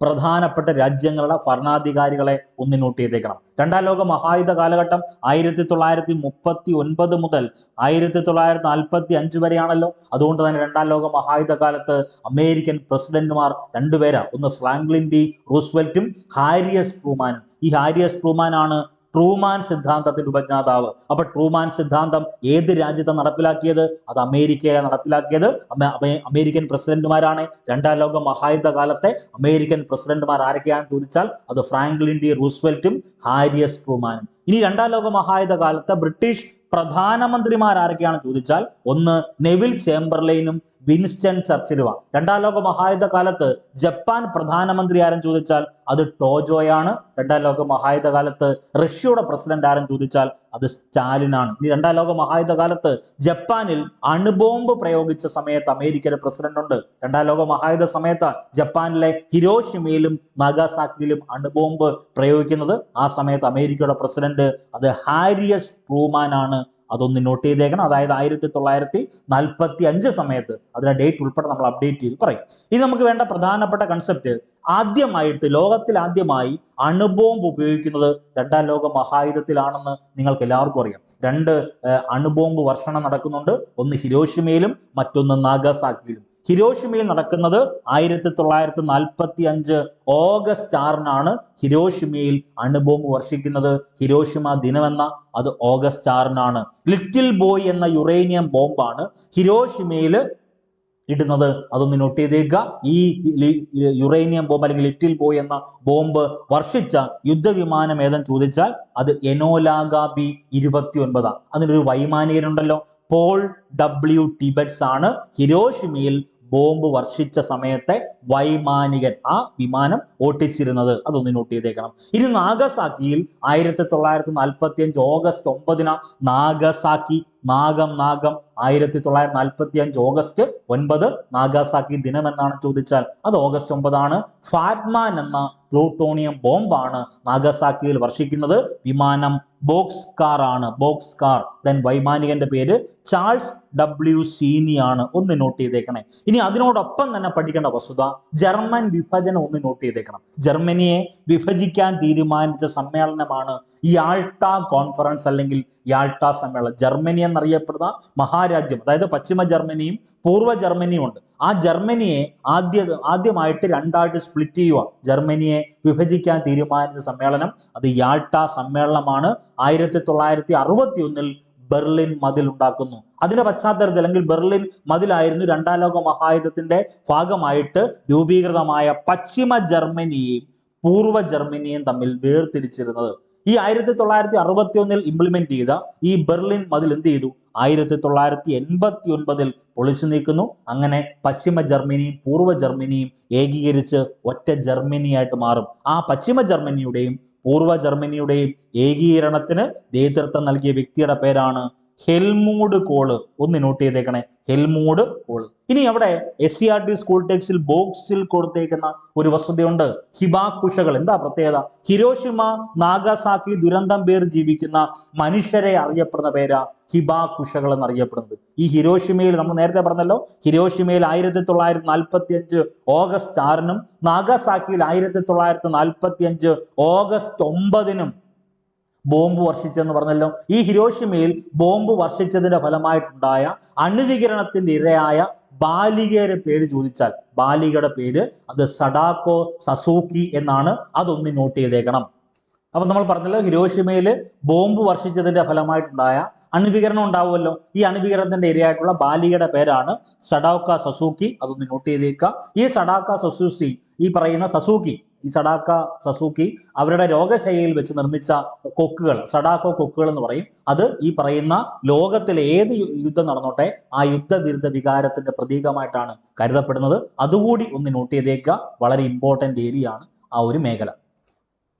പ്രധാനപ്പെട്ട രാജ്യങ്ങളുടെ ഭരണാധികാരികളെ ഒന്ന് നോട്ട് ചെയ്തേക്കണം. രണ്ടാം ലോക മഹായുദ്ധ കാലഘട്ടം 1939 മുതൽ 1945 വരെയാണല്ലോ. അതുകൊണ്ട് തന്നെ രണ്ടാം ലോക മഹായുദ്ധ കാലത്ത് അമേരിക്കൻ പ്രസിഡന്റുമാർ രണ്ടുപേരാ. ഒന്ന് ഫ്രാങ്ക്ലിൻ ഡി റൂസ്വെൽറ്റും ഹാരി എസ് ട്രൂമാനും. ഈ ഹാരി എസ് ട്രൂമാൻ ആണ് ട്രൂമാൻ സിദ്ധാന്തത്തിന്റെ ഉപജ്ഞാതാവ്. അപ്പൊ ട്രൂമാൻ സിദ്ധാന്തം ഏത് രാജ്യത്താണ് നടപ്പിലാക്കിയത്? അത് അമേരിക്കയിലാണ് നടപ്പിലാക്കിയത്. അമേരിക്കൻ പ്രസിഡന്റുമാരാണ്. രണ്ടാം ലോക മഹായുദ്ധ കാലത്തെ അമേരിക്കൻ പ്രസിഡന്റുമാർ ആരൊക്കെയാണെന്ന് ചോദിച്ചാൽ അത് ഫ്രാങ്ക്ലിൻ ഡി റൂസ്വെൽറ്റും ഹാരി എസ് ട്രൂമാനും. ഇനി രണ്ടാം ലോക മഹായുദ്ധ കാലത്തെ ബ്രിട്ടീഷ് പ്രധാനമന്ത്രിമാർ ആരൊക്കെയാണെന്ന് ചോദിച്ചാൽ ഒന്ന് നെവിൽ ചേംബർലൈനും വിൻസ്റ്റൺ ചർച്ചിലുമാണ്. രണ്ടാം ലോക മഹായുദ്ധ കാലത്ത് ജപ്പാൻ പ്രധാനമന്ത്രി ആരും ചോദിച്ചാൽ അത് ടോജോയാണ്. രണ്ടാം ലോക മഹായുദ്ധ കാലത്ത് റഷ്യയുടെ പ്രസിഡന്റ് ആരും ചോദിച്ചാൽ അത് സ്റ്റാലിനാണ്. ഇനി രണ്ടാം ലോക മഹായുദ്ധ കാലത്ത് ജപ്പാനിൽ അണുബോംബ് പ്രയോഗിച്ച സമയത്ത് അമേരിക്കയുടെ പ്രസിഡന്റ് ഉണ്ട്. രണ്ടാം ലോക മഹായുദ്ധ സമയത്ത് ജപ്പാനിലെ ഹിരോഷിമയിലും നാഗാസാക്കിയിലും അണുബോംബ് പ്രയോഗിക്കുന്നത്. ആ സമയത്ത് അമേരിക്കയുടെ പ്രസിഡന്റ് അത് ഹാരി എസ് ട്രൂമാൻ ആണ്. അതൊന്ന് നോട്ട് ചെയ്തേക്കണം. അതായത് 1945 സമയത്ത് അതിന്റെ ഡേറ്റ് ഉൾപ്പെടെ നമ്മൾ അപ്ഡേറ്റ് ചെയ്ത് പറയും. ഇത് നമുക്ക് വേണ്ട പ്രധാനപ്പെട്ട കൺസെപ്റ്റ്. ലോകത്തിൽ ആദ്യമായി അണുബോംബ് ഉപയോഗിക്കുന്നത് രണ്ടാം ലോക മഹായുദ്ധത്തിലാണെന്ന് നിങ്ങൾക്ക് എല്ലാവർക്കും അറിയാം. രണ്ട് അണുബോംബ് വർഷണം നടക്കുന്നുണ്ട്. ഒന്ന് ഹിരോഷിമയിലും മറ്റൊന്ന് നാഗസാക്കിയിലും. ഹിരോഷിമയിൽ നടക്കുന്നത് 1945 ഓഗസ്റ്റ് 6 ഹിരോഷിമയിൽ അണുബോംബ് വർഷിക്കുന്നത്. ഹിരോഷിമ ദിനമെന്ന അത് ഓഗസ്റ്റ് 6 ലിറ്റിൽ ബോയ് എന്ന യുറേനിയം ബോംബാണ് ഹിരോഷിമയിൽ ഇടുന്നത്. അതൊന്ന് നോട്ട് ചെയ്തേക്കുക. ഈ യുറേനിയം ബോംബ് അല്ലെങ്കിൽ ലിറ്റിൽ ബോയ് എന്ന ബോംബ് വർഷിച്ച യുദ്ധവിമാനം ഏതെന്ന് ചോദിച്ചാൽ അത് എനോലാ ബി 29. അതിനൊരു വൈമാനികനുണ്ടല്ലോ, പോൾ ഡബ്ല്യു ടിബറ്റ്സ് ആണ് ഹിരോഷിമയിൽ ബോംബ് വർഷിച്ച സമയത്തെ വൈമാനികൻ. ആ വിമാനം ഓട്ടിച്ചിരുന്നത്. അതൊന്ന് നോട്ട് ചെയ്തേക്കണം. ഇനി നാഗസാക്കിയിൽ 1945 ഓഗസ്റ്റ് 9 നാഗസാക്കി നാഗം 1945 ഓഗസ്റ്റ് 9 നാഗസാക്കി ദിനം എന്നാണ് ചോദിച്ചാൽ അത് ഓഗസ്റ്റ് 9. ഫാറ്റ്മാൻ എന്ന പ്ലൂട്ടോണിയം ബോംബാണ് നാഗസാക്കിയിൽ വർഷിക്കുന്നത്. വിമാനം ബോക്സ് കാർ ആണ്. Box car. ദെൻ വൈമാനികന്റെ പേര് ചാൾസ് ഡബ്ല്യു സീനി ആണ്. ഒന്ന് നോട്ട് ചെയ്തേക്കണേ. ഇനി അതിനോടൊപ്പം തന്നെ പഠിക്കേണ്ട വസ്തുത ജർമ്മൻ വിഭജനം ഒന്ന് നോട്ട് ചെയ്തേക്കണം. ജർമ്മനിയെ വിഭജിക്കാൻ തീരുമാനിച്ച സമ്മേളനമാണ് യാൾട്ട കോൺഫറൻസ് അല്ലെങ്കിൽ യാൾട്ട സമ്മേളനം. ജർമ്മനി എന്നറിയപ്പെടുന്ന മഹാരാജ്യം, അതായത് പശ്ചിമ ജർമ്മനിയും പൂർവ്വ ജർമ്മനിയും ഉണ്ട്. ആ ജർമ്മനിയെ ആദ്യമായിട്ട് രണ്ടായിട്ട് സ്പ്ലിറ്റ് ചെയ്യുക. ജർമ്മനിയെ വിഭജിക്കാൻ തീരുമാനിച്ച സമ്മേളനം അത് യാൾട്ട സമ്മേളനമാണ്. 1961 ബെർലിൻ മതിൽ ഉണ്ടാക്കുന്നു. അതിന്റെ പശ്ചാത്തലത്തിൽ അല്ലെങ്കിൽ ബെർലിൻ മതിലായിരുന്നു രണ്ടാം ലോക മഹായുദ്ധത്തിന്റെ ഭാഗമായിട്ട് രൂപീകൃതമായ പശ്ചിമ ജർമ്മനിയെയും പൂർവ്വ ജർമ്മനിയെയും തമ്മിൽ വേർതിരിച്ചിരുന്നത്. ഈ 1961 ഇംപ്ലിമെന്റ് ചെയ്ത ഈ ബെർലിൻ മതിൽ എന്ത് ചെയ്തു? 1989 പൊളിച്ചു നീക്കുന്നു. അങ്ങനെ പശ്ചിമ ജർമ്മനിയും പൂർവ്വ ജർമ്മനിയും ഏകീകരിച്ച് ഒറ്റ ജർമ്മനിയായിട്ട് മാറും. ആ പശ്ചിമ ജർമ്മനിയുടെയും പൂർവ്വ ജർമ്മനിയുടെയും ഏകീകരണത്തിന് നേതൃത്വം നൽകിയ വ്യക്തിയുടെ പേരാണ് ഹെൽമൂഡ് കോള്. ഒന്ന് നോട്ട് ചെയ്തേക്കണേ, ഹെൽമൂഡ് കോള്. ഇനി അവിടെ SCERT സ്കൂൾ ടെക്സ്റ്റിൽ ബോക്സിൽ കൊടുത്തേക്കുന്ന ഒരു വസ്തുതയുണ്ട്, ഹിബാക്കുഷകൾ. എന്താ പ്രത്യേകത? ഹിരോഷിമ നാഗസാക്കി ദുരന്തം പേർ ജീവിക്കുന്ന മനുഷ്യരെ അറിയപ്പെടുന്ന പേരാ ഹിബാക്കുഷകൾ എന്നറിയപ്പെടുന്നത്. ഈ ഹിരോഷിമയിൽ നമ്മൾ നേരത്തെ പറഞ്ഞല്ലോ, ഹിരോഷിമയിൽ 1945 ഓഗസ്റ്റ് 6 നാഗസാക്കിയിൽ 1945 ഓഗസ്റ്റ് 9 ബോംബ് വർഷിച്ചെന്ന് പറഞ്ഞല്ലോ. ഈ ഹിരോഷിമയിൽ ബോംബ് വർഷിച്ചതിന്റെ ഫലമായിട്ടുണ്ടായ അണുവികിരണത്തിന്റെ ഇരയായ ബാലികയുടെ പേര് ചോദിച്ചാൽ ബാലികയുടെ പേര് അത് സഡാക്കോ സസൂക്കി എന്നാണ്. അതൊന്ന് നോട്ട് ചെയ്തേക്കണം. അപ്പൊ നമ്മൾ പറഞ്ഞല്ലോ, ഹിരോഷിമയിൽ ബോംബ് വർഷിച്ചതിന്റെ ഫലമായിട്ടുണ്ടായ അണുവികിരണം ഉണ്ടാവുമല്ലോ. ഈ അണുവികിരണത്തിന്റെ ഇരയായിട്ടുള്ള ബാലികയുടെ പേരാണ് സഡാക്ക സസൂക്കി. അതൊന്ന് നോട്ട് ചെയ്തേക്കുക. ഈ സഡാക്ക സസൂക്കി, ഈ പറയുന്ന സസൂക്കി, ഈ സഡാക്ക സസൂക്കി അവരുടെ രോഗശൈലിയിൽ വെച്ച് നിർമ്മിച്ച കൊക്കുകൾ, സഡാക്കോ കൊക്കുകൾ എന്ന് പറയും. അത് ഈ പറയുന്ന ലോകത്തിലെ ഏത് യുദ്ധം നടന്നോട്ടെ ആ യുദ്ധവിരുദ്ധ വികാരത്തിന്റെ പ്രതീകമായിട്ടാണ് കരുതപ്പെടുന്നത്. അതുകൂടി ഒന്ന് നോട്ട് ചെയ്തേക്കുക. വളരെ ഇമ്പോർട്ടന്റ് ഏരിയ ആണ് ആ ഒരു മേഖല.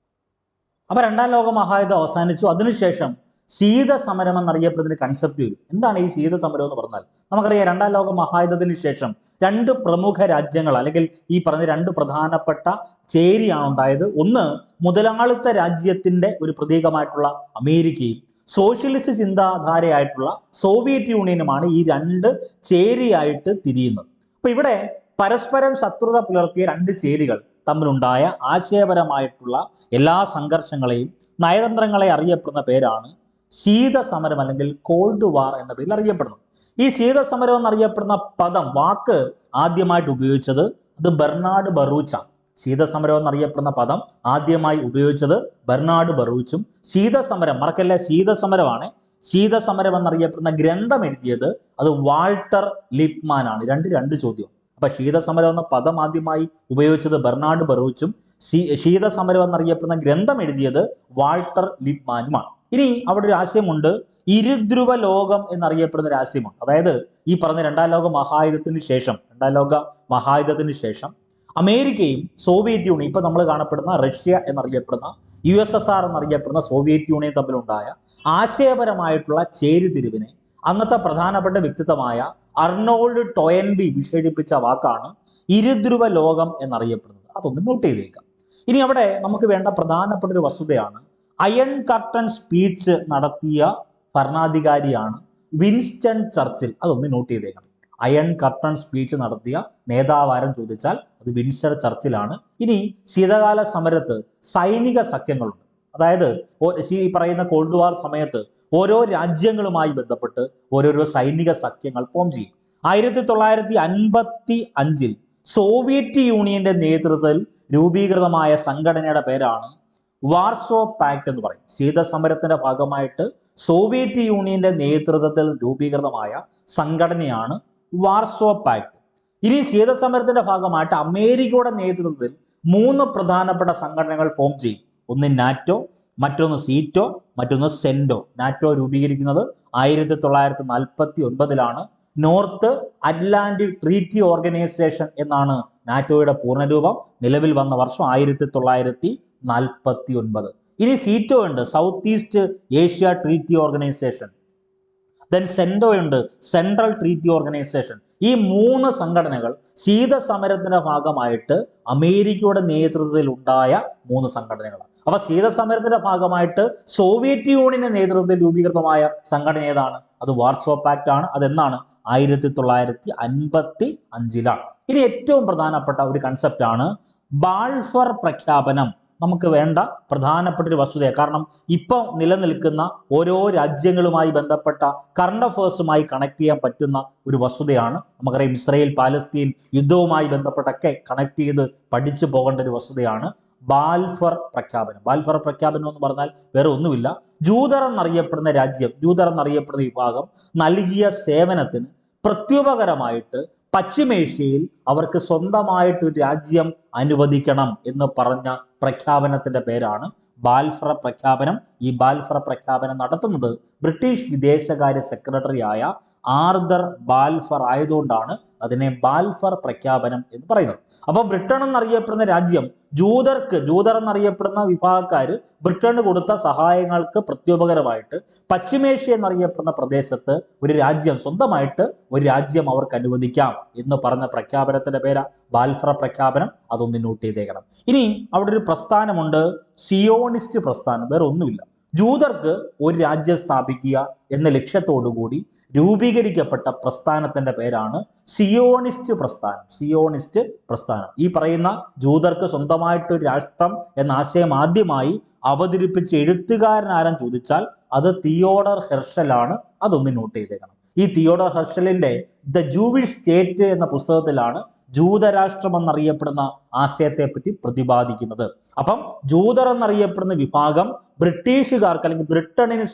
അപ്പൊ രണ്ടാം ലോക മഹായുദ്ധം അവസാനിച്ചു. അതിനുശേഷം ശീതസമരം എന്നറിയപ്പെടുന്ന കൺസെപ്റ്റ് വരും. എന്താണ് ഈ ശീതസമരം എന്ന് പറഞ്ഞാൽ? നമുക്കറിയാം, രണ്ടാം ലോക മഹായുദ്ധത്തിന് ശേഷം രണ്ട് പ്രമുഖ രാജ്യങ്ങൾ, അല്ലെങ്കിൽ ഈ പറഞ്ഞ രണ്ട് പ്രധാനപ്പെട്ട ചേരിയാണ് ഉണ്ടായത്. ഒന്ന്, മുതലാളിത്ത രാജ്യത്തിന്റെ ഒരു പ്രതീകമായിട്ടുള്ള അമേരിക്കയും സോഷ്യലിസ്റ്റ് ചിന്താധാരയായിട്ടുള്ള സോവിയറ്റ് യൂണിയനുമാണ് ഈ രണ്ട് ചേരിയായിട്ട് തിരിയുന്നത്. അപ്പൊ ഇവിടെ പരസ്പരം ശത്രുത പുലർത്തിയ രണ്ട് ചേരികൾ തമ്മിലുണ്ടായ ആശയപരമായിട്ടുള്ള എല്ലാ സംഘർഷങ്ങളെയും നയതന്ത്രങ്ങളെ അറിയപ്പെടുന്ന പേരാണ് ശീതസമരം, അല്ലെങ്കിൽ കോൾഡ് വാർ എന്ന പേരിൽ അറിയപ്പെടുന്നത്. ഈ ശീതസമരം എന്നറിയപ്പെടുന്ന വാക്ക് ആദ്യമായിട്ട് ഉപയോഗിച്ചത് ബെർണാഡ് ബറൂച്ചാണ്. ശീതസമരം എന്നറിയപ്പെടുന്ന പദം ആദ്യമായി ഉപയോഗിച്ചത് ബെർണാഡ് ബറൂച്ചും. ശീതസമരം, മറക്കല്ല, ശീതസമരമാണ്. ശീതസമരം എന്നറിയപ്പെടുന്ന ഗ്രന്ഥം എഴുതിയത് വാൾട്ടർ ലിപ്മാൻ ആണ്. രണ്ട് ചോദ്യം. അപ്പൊ ശീതസമരം എന്ന പദം ആദ്യമായി ഉപയോഗിച്ചത് ബെർണാഡ് ബറൂച്ചും ശീതസമരം എന്നറിയപ്പെടുന്ന ഗ്രന്ഥം എഴുതിയത് വാൾട്ടർ ലിപ്മാനുമാണ്. ഇനി അവിടെ ഒരു ആശയമുണ്ട്, ഇരുധ്രുവ ലോകം എന്നറിയപ്പെടുന്ന ഒരു ആശയമാണ്. അതായത് ഈ പറഞ്ഞ രണ്ടാം ലോക മഹായുദ്ധത്തിന് ശേഷം അമേരിക്കയും സോവിയറ്റ് യൂണിയൻ, ഇപ്പൊ നമ്മൾ കാണപ്പെടുന്ന റഷ്യ എന്നറിയപ്പെടുന്ന USSR എന്നറിയപ്പെടുന്ന സോവിയറ്റ് യൂണിയൻ തമ്മിലുണ്ടായ ആശയപരമായിട്ടുള്ള ചേരിതിരിവിനെ അന്നത്തെ പ്രധാനപ്പെട്ട വ്യക്തിത്വമായ അർണോൾഡ് ടോയൻബി വിശേഷിപ്പിച്ച വാക്കാണ് ഇരുധ്രുവ ലോകം എന്നറിയപ്പെടുന്നത്. അതൊന്ന് നോട്ട് ചെയ്തേക്കാം. ഇനി അവിടെ നമുക്ക് വേണ്ട പ്രധാനപ്പെട്ട ഒരു വസ്തുതയാണ്, അയൺ കർട്ടൻ സ്പീച്ച് നടത്തിയ ഭരണാധികാരിയാണ് വിൻസ്റ്റൺ ചർച്ചിൽ. അതൊന്ന് നോട്ട് ചെയ്തേക്കണം. അയൺ കർട്ടൻ സ്പീച്ച് നടത്തിയ നേതാവാരം ചോദിച്ചാൽ അത് വിൻസ്റ്റൺ ചർച്ചിലാണ്. ഇനി ശീതകാല സമരത്ത് സൈനിക സഖ്യങ്ങളുണ്ട്. അതായത് ഈ പറയുന്ന കോൾഡ് വാർ സമയത്ത് ഓരോ രാജ്യങ്ങളുമായി ബന്ധപ്പെട്ട് ഓരോരോ സൈനിക സഖ്യങ്ങൾ ഫോം ചെയ്യും. 1955 സോവിയറ്റ് യൂണിയന്റെ നേതൃത്വത്തിൽ രൂപീകൃതമായ സംഘടനയുടെ പേരാണ് വാർസോ പാക്ട് എന്ന് പറയും. ശീതസമരത്തിന്റെ ഭാഗമായിട്ട് സോവിയറ്റ് യൂണിയന്റെ നേതൃത്വത്തിൽ രൂപീകൃതമായ സംഘടനയാണ് വാർസോ പാക്ട്. ഇനി ശീതസമരത്തിന്റെ ഭാഗമായിട്ട് അമേരിക്കയുടെ നേതൃത്വത്തിൽ 3 പ്രധാനപ്പെട്ട സംഘടനകൾ ഫോം ചെയ്യും. ഒന്ന് നാറ്റോ, മറ്റൊന്ന് സീറ്റോ, മറ്റൊന്ന് സെന്റോ. നാറ്റോ രൂപീകരിക്കുന്നത് 1949 നോർത്ത് അറ്റ്ലാന്റിക് ട്രീറ്റി ഓർഗനൈസേഷൻ എന്നാണ് നാറ്റോയുടെ പൂർണ്ണരൂപം. നിലവിൽ വന്ന വർഷം 1949. ഇനി സീറ്റോ ഉണ്ട്, south east Asia treaty organisation. Then CENTO ഉണ്ട്, സെൻട്രൽ ട്രീറ്റി ഓർഗനൈസേഷൻ. ഈ 3 സംഘടനകൾ ശീതസമരത്തിന്റെ ഭാഗമായിട്ട് അമേരിക്കയുടെ നേതൃത്വത്തിൽ ഉണ്ടായ 3 സംഘടനകളാണ്. അപ്പൊ ശീതസമരത്തിന്റെ ഭാഗമായിട്ട് സോവിയറ്റ് യൂണിയന്റെ നേതൃത്വത്തിൽ രൂപീകൃതമായ സംഘടന ഏതാണ്? അത് വാർസോ പാക്ട് ആണ്. അതെന്നാണ്? 1955. ഇനി ഏറ്റവും പ്രധാനപ്പെട്ട ഒരു കൺസെപ്റ്റ് ആണ് ബാൾഫർ പ്രഖ്യാപനം. നമുക്ക് വേണ്ട പ്രധാനപ്പെട്ട ഒരു വസ്തുതയാണ്. കാരണം ഇപ്പം നിലനിൽക്കുന്ന ഓരോ രാജ്യങ്ങളുമായി ബന്ധപ്പെട്ട കറണ്ട് അഫേഴ്സുമായി കണക്ട് ചെയ്യാൻ പറ്റുന്ന ഒരു വസ്തുതയാണ്. നമുക്കറിയാം, ഇസ്രായേൽ പാലസ്തീൻ യുദ്ധവുമായി ബന്ധപ്പെട്ടൊക്കെ കണക്ട് ചെയ്ത് പഠിച്ചു പോകേണ്ട ഒരു വസ്തുതയാണ് ബാൽഫർ പ്രഖ്യാപനം. ബാൽഫർ പ്രഖ്യാപനം എന്ന് പറഞ്ഞാൽ വേറെ ഒന്നുമില്ല, ജൂതർ എന്നറിയപ്പെടുന്ന രാജ്യം, ജൂതർ എന്നറിയപ്പെടുന്ന വിഭാഗം നൽകിയ സേവനത്തിന് പ്രത്യുപകരമായിട്ട് പശ്ചിമേഷ്യയിൽ അവർക്ക് സ്വന്തമായിട്ടൊരു രാജ്യം അനുവദിക്കണം എന്ന് പറഞ്ഞ പ്രഖ്യാപനത്തിന്റെ പേരാണ് ബാൽഫർ പ്രഖ്യാപനം. ഈ ബാൽഫർ പ്രഖ്യാപനം നടത്തുന്നത് ബ്രിട്ടീഷ് വിദേശകാര്യ സെക്രട്ടറിയായ ആർതർ ബാൽഫർ ആയതുകൊണ്ടാണ് അതിനെ ബാൽഫർ പ്രഖ്യാപനം എന്ന് പറയുന്നത്. അപ്പോൾ ബ്രിട്ടൻ എന്നറിയപ്പെടുന്ന രാജ്യം ജൂതർ എന്നറിയപ്പെടുന്ന വിഭാഗക്കാര് ബ്രിട്ടന് കൊടുത്ത സഹായങ്ങൾക്ക് പ്രത്യുപകരമായിട്ട് പശ്ചിമേഷ്യ എന്നറിയപ്പെടുന്ന പ്രദേശത്ത് ഒരു രാജ്യം, സ്വന്തമായിട്ട് ഒരു രാജ്യം അവർക്ക് അനുവദിക്കാം എന്ന് പറഞ്ഞ പ്രഖ്യാപനത്തിന്റെ പേരാ ബാൽഫർ പ്രഖ്യാപനം. അതൊന്ന് നോട്ട് ചെയ്തേക്കണം. ഇനി അവിടെ ഒരു പ്രസ്ഥാനമുണ്ട്, സിയോണിസ്റ്റ് പ്രസ്ഥാനം. വേറെ ഒന്നുമില്ല, ജൂതർക്ക് ഒരു രാജ്യം സ്ഥാപിക്കുക എന്ന ലക്ഷ്യത്തോടുകൂടി രൂപീകരിക്കപ്പെട്ട പ്രസ്ഥാനത്തിന്റെ പേരാണ് സിയോണിസ്റ്റ് പ്രസ്ഥാനം. സിയോണിസ്റ്റ് പ്രസ്ഥാനം. ഈ പറയുന്ന ജൂതർക്ക് സ്വന്തമായിട്ടൊരു രാഷ്ട്രം എന്ന ആശയം ആദ്യമായി അവതരിപ്പിച്ച എഴുത്തുകാരൻ ചോദിച്ചാൽ അത് തിയോഡർ ഹെർഷലാണ്. അതൊന്ന് നോട്ട് ചെയ്തേക്കണം. ഈ തിയോഡർ ഹെർഷലിന്റെ ദ ജൂവിഷ് സ്റ്റേറ്റ് എന്ന പുസ്തകത്തിലാണ് ജൂതരാഷ്ട്രം എന്നറിയപ്പെടുന്ന ആശയത്തെ പറ്റി പ്രതിപാദിക്കുന്നത്. അപ്പം ജൂതർ എന്നറിയപ്പെടുന്ന വിഭാഗം ബ്രിട്ടീഷുകാർക്ക് അല്ലെങ്കിൽ ബ്രിട്ടണിന്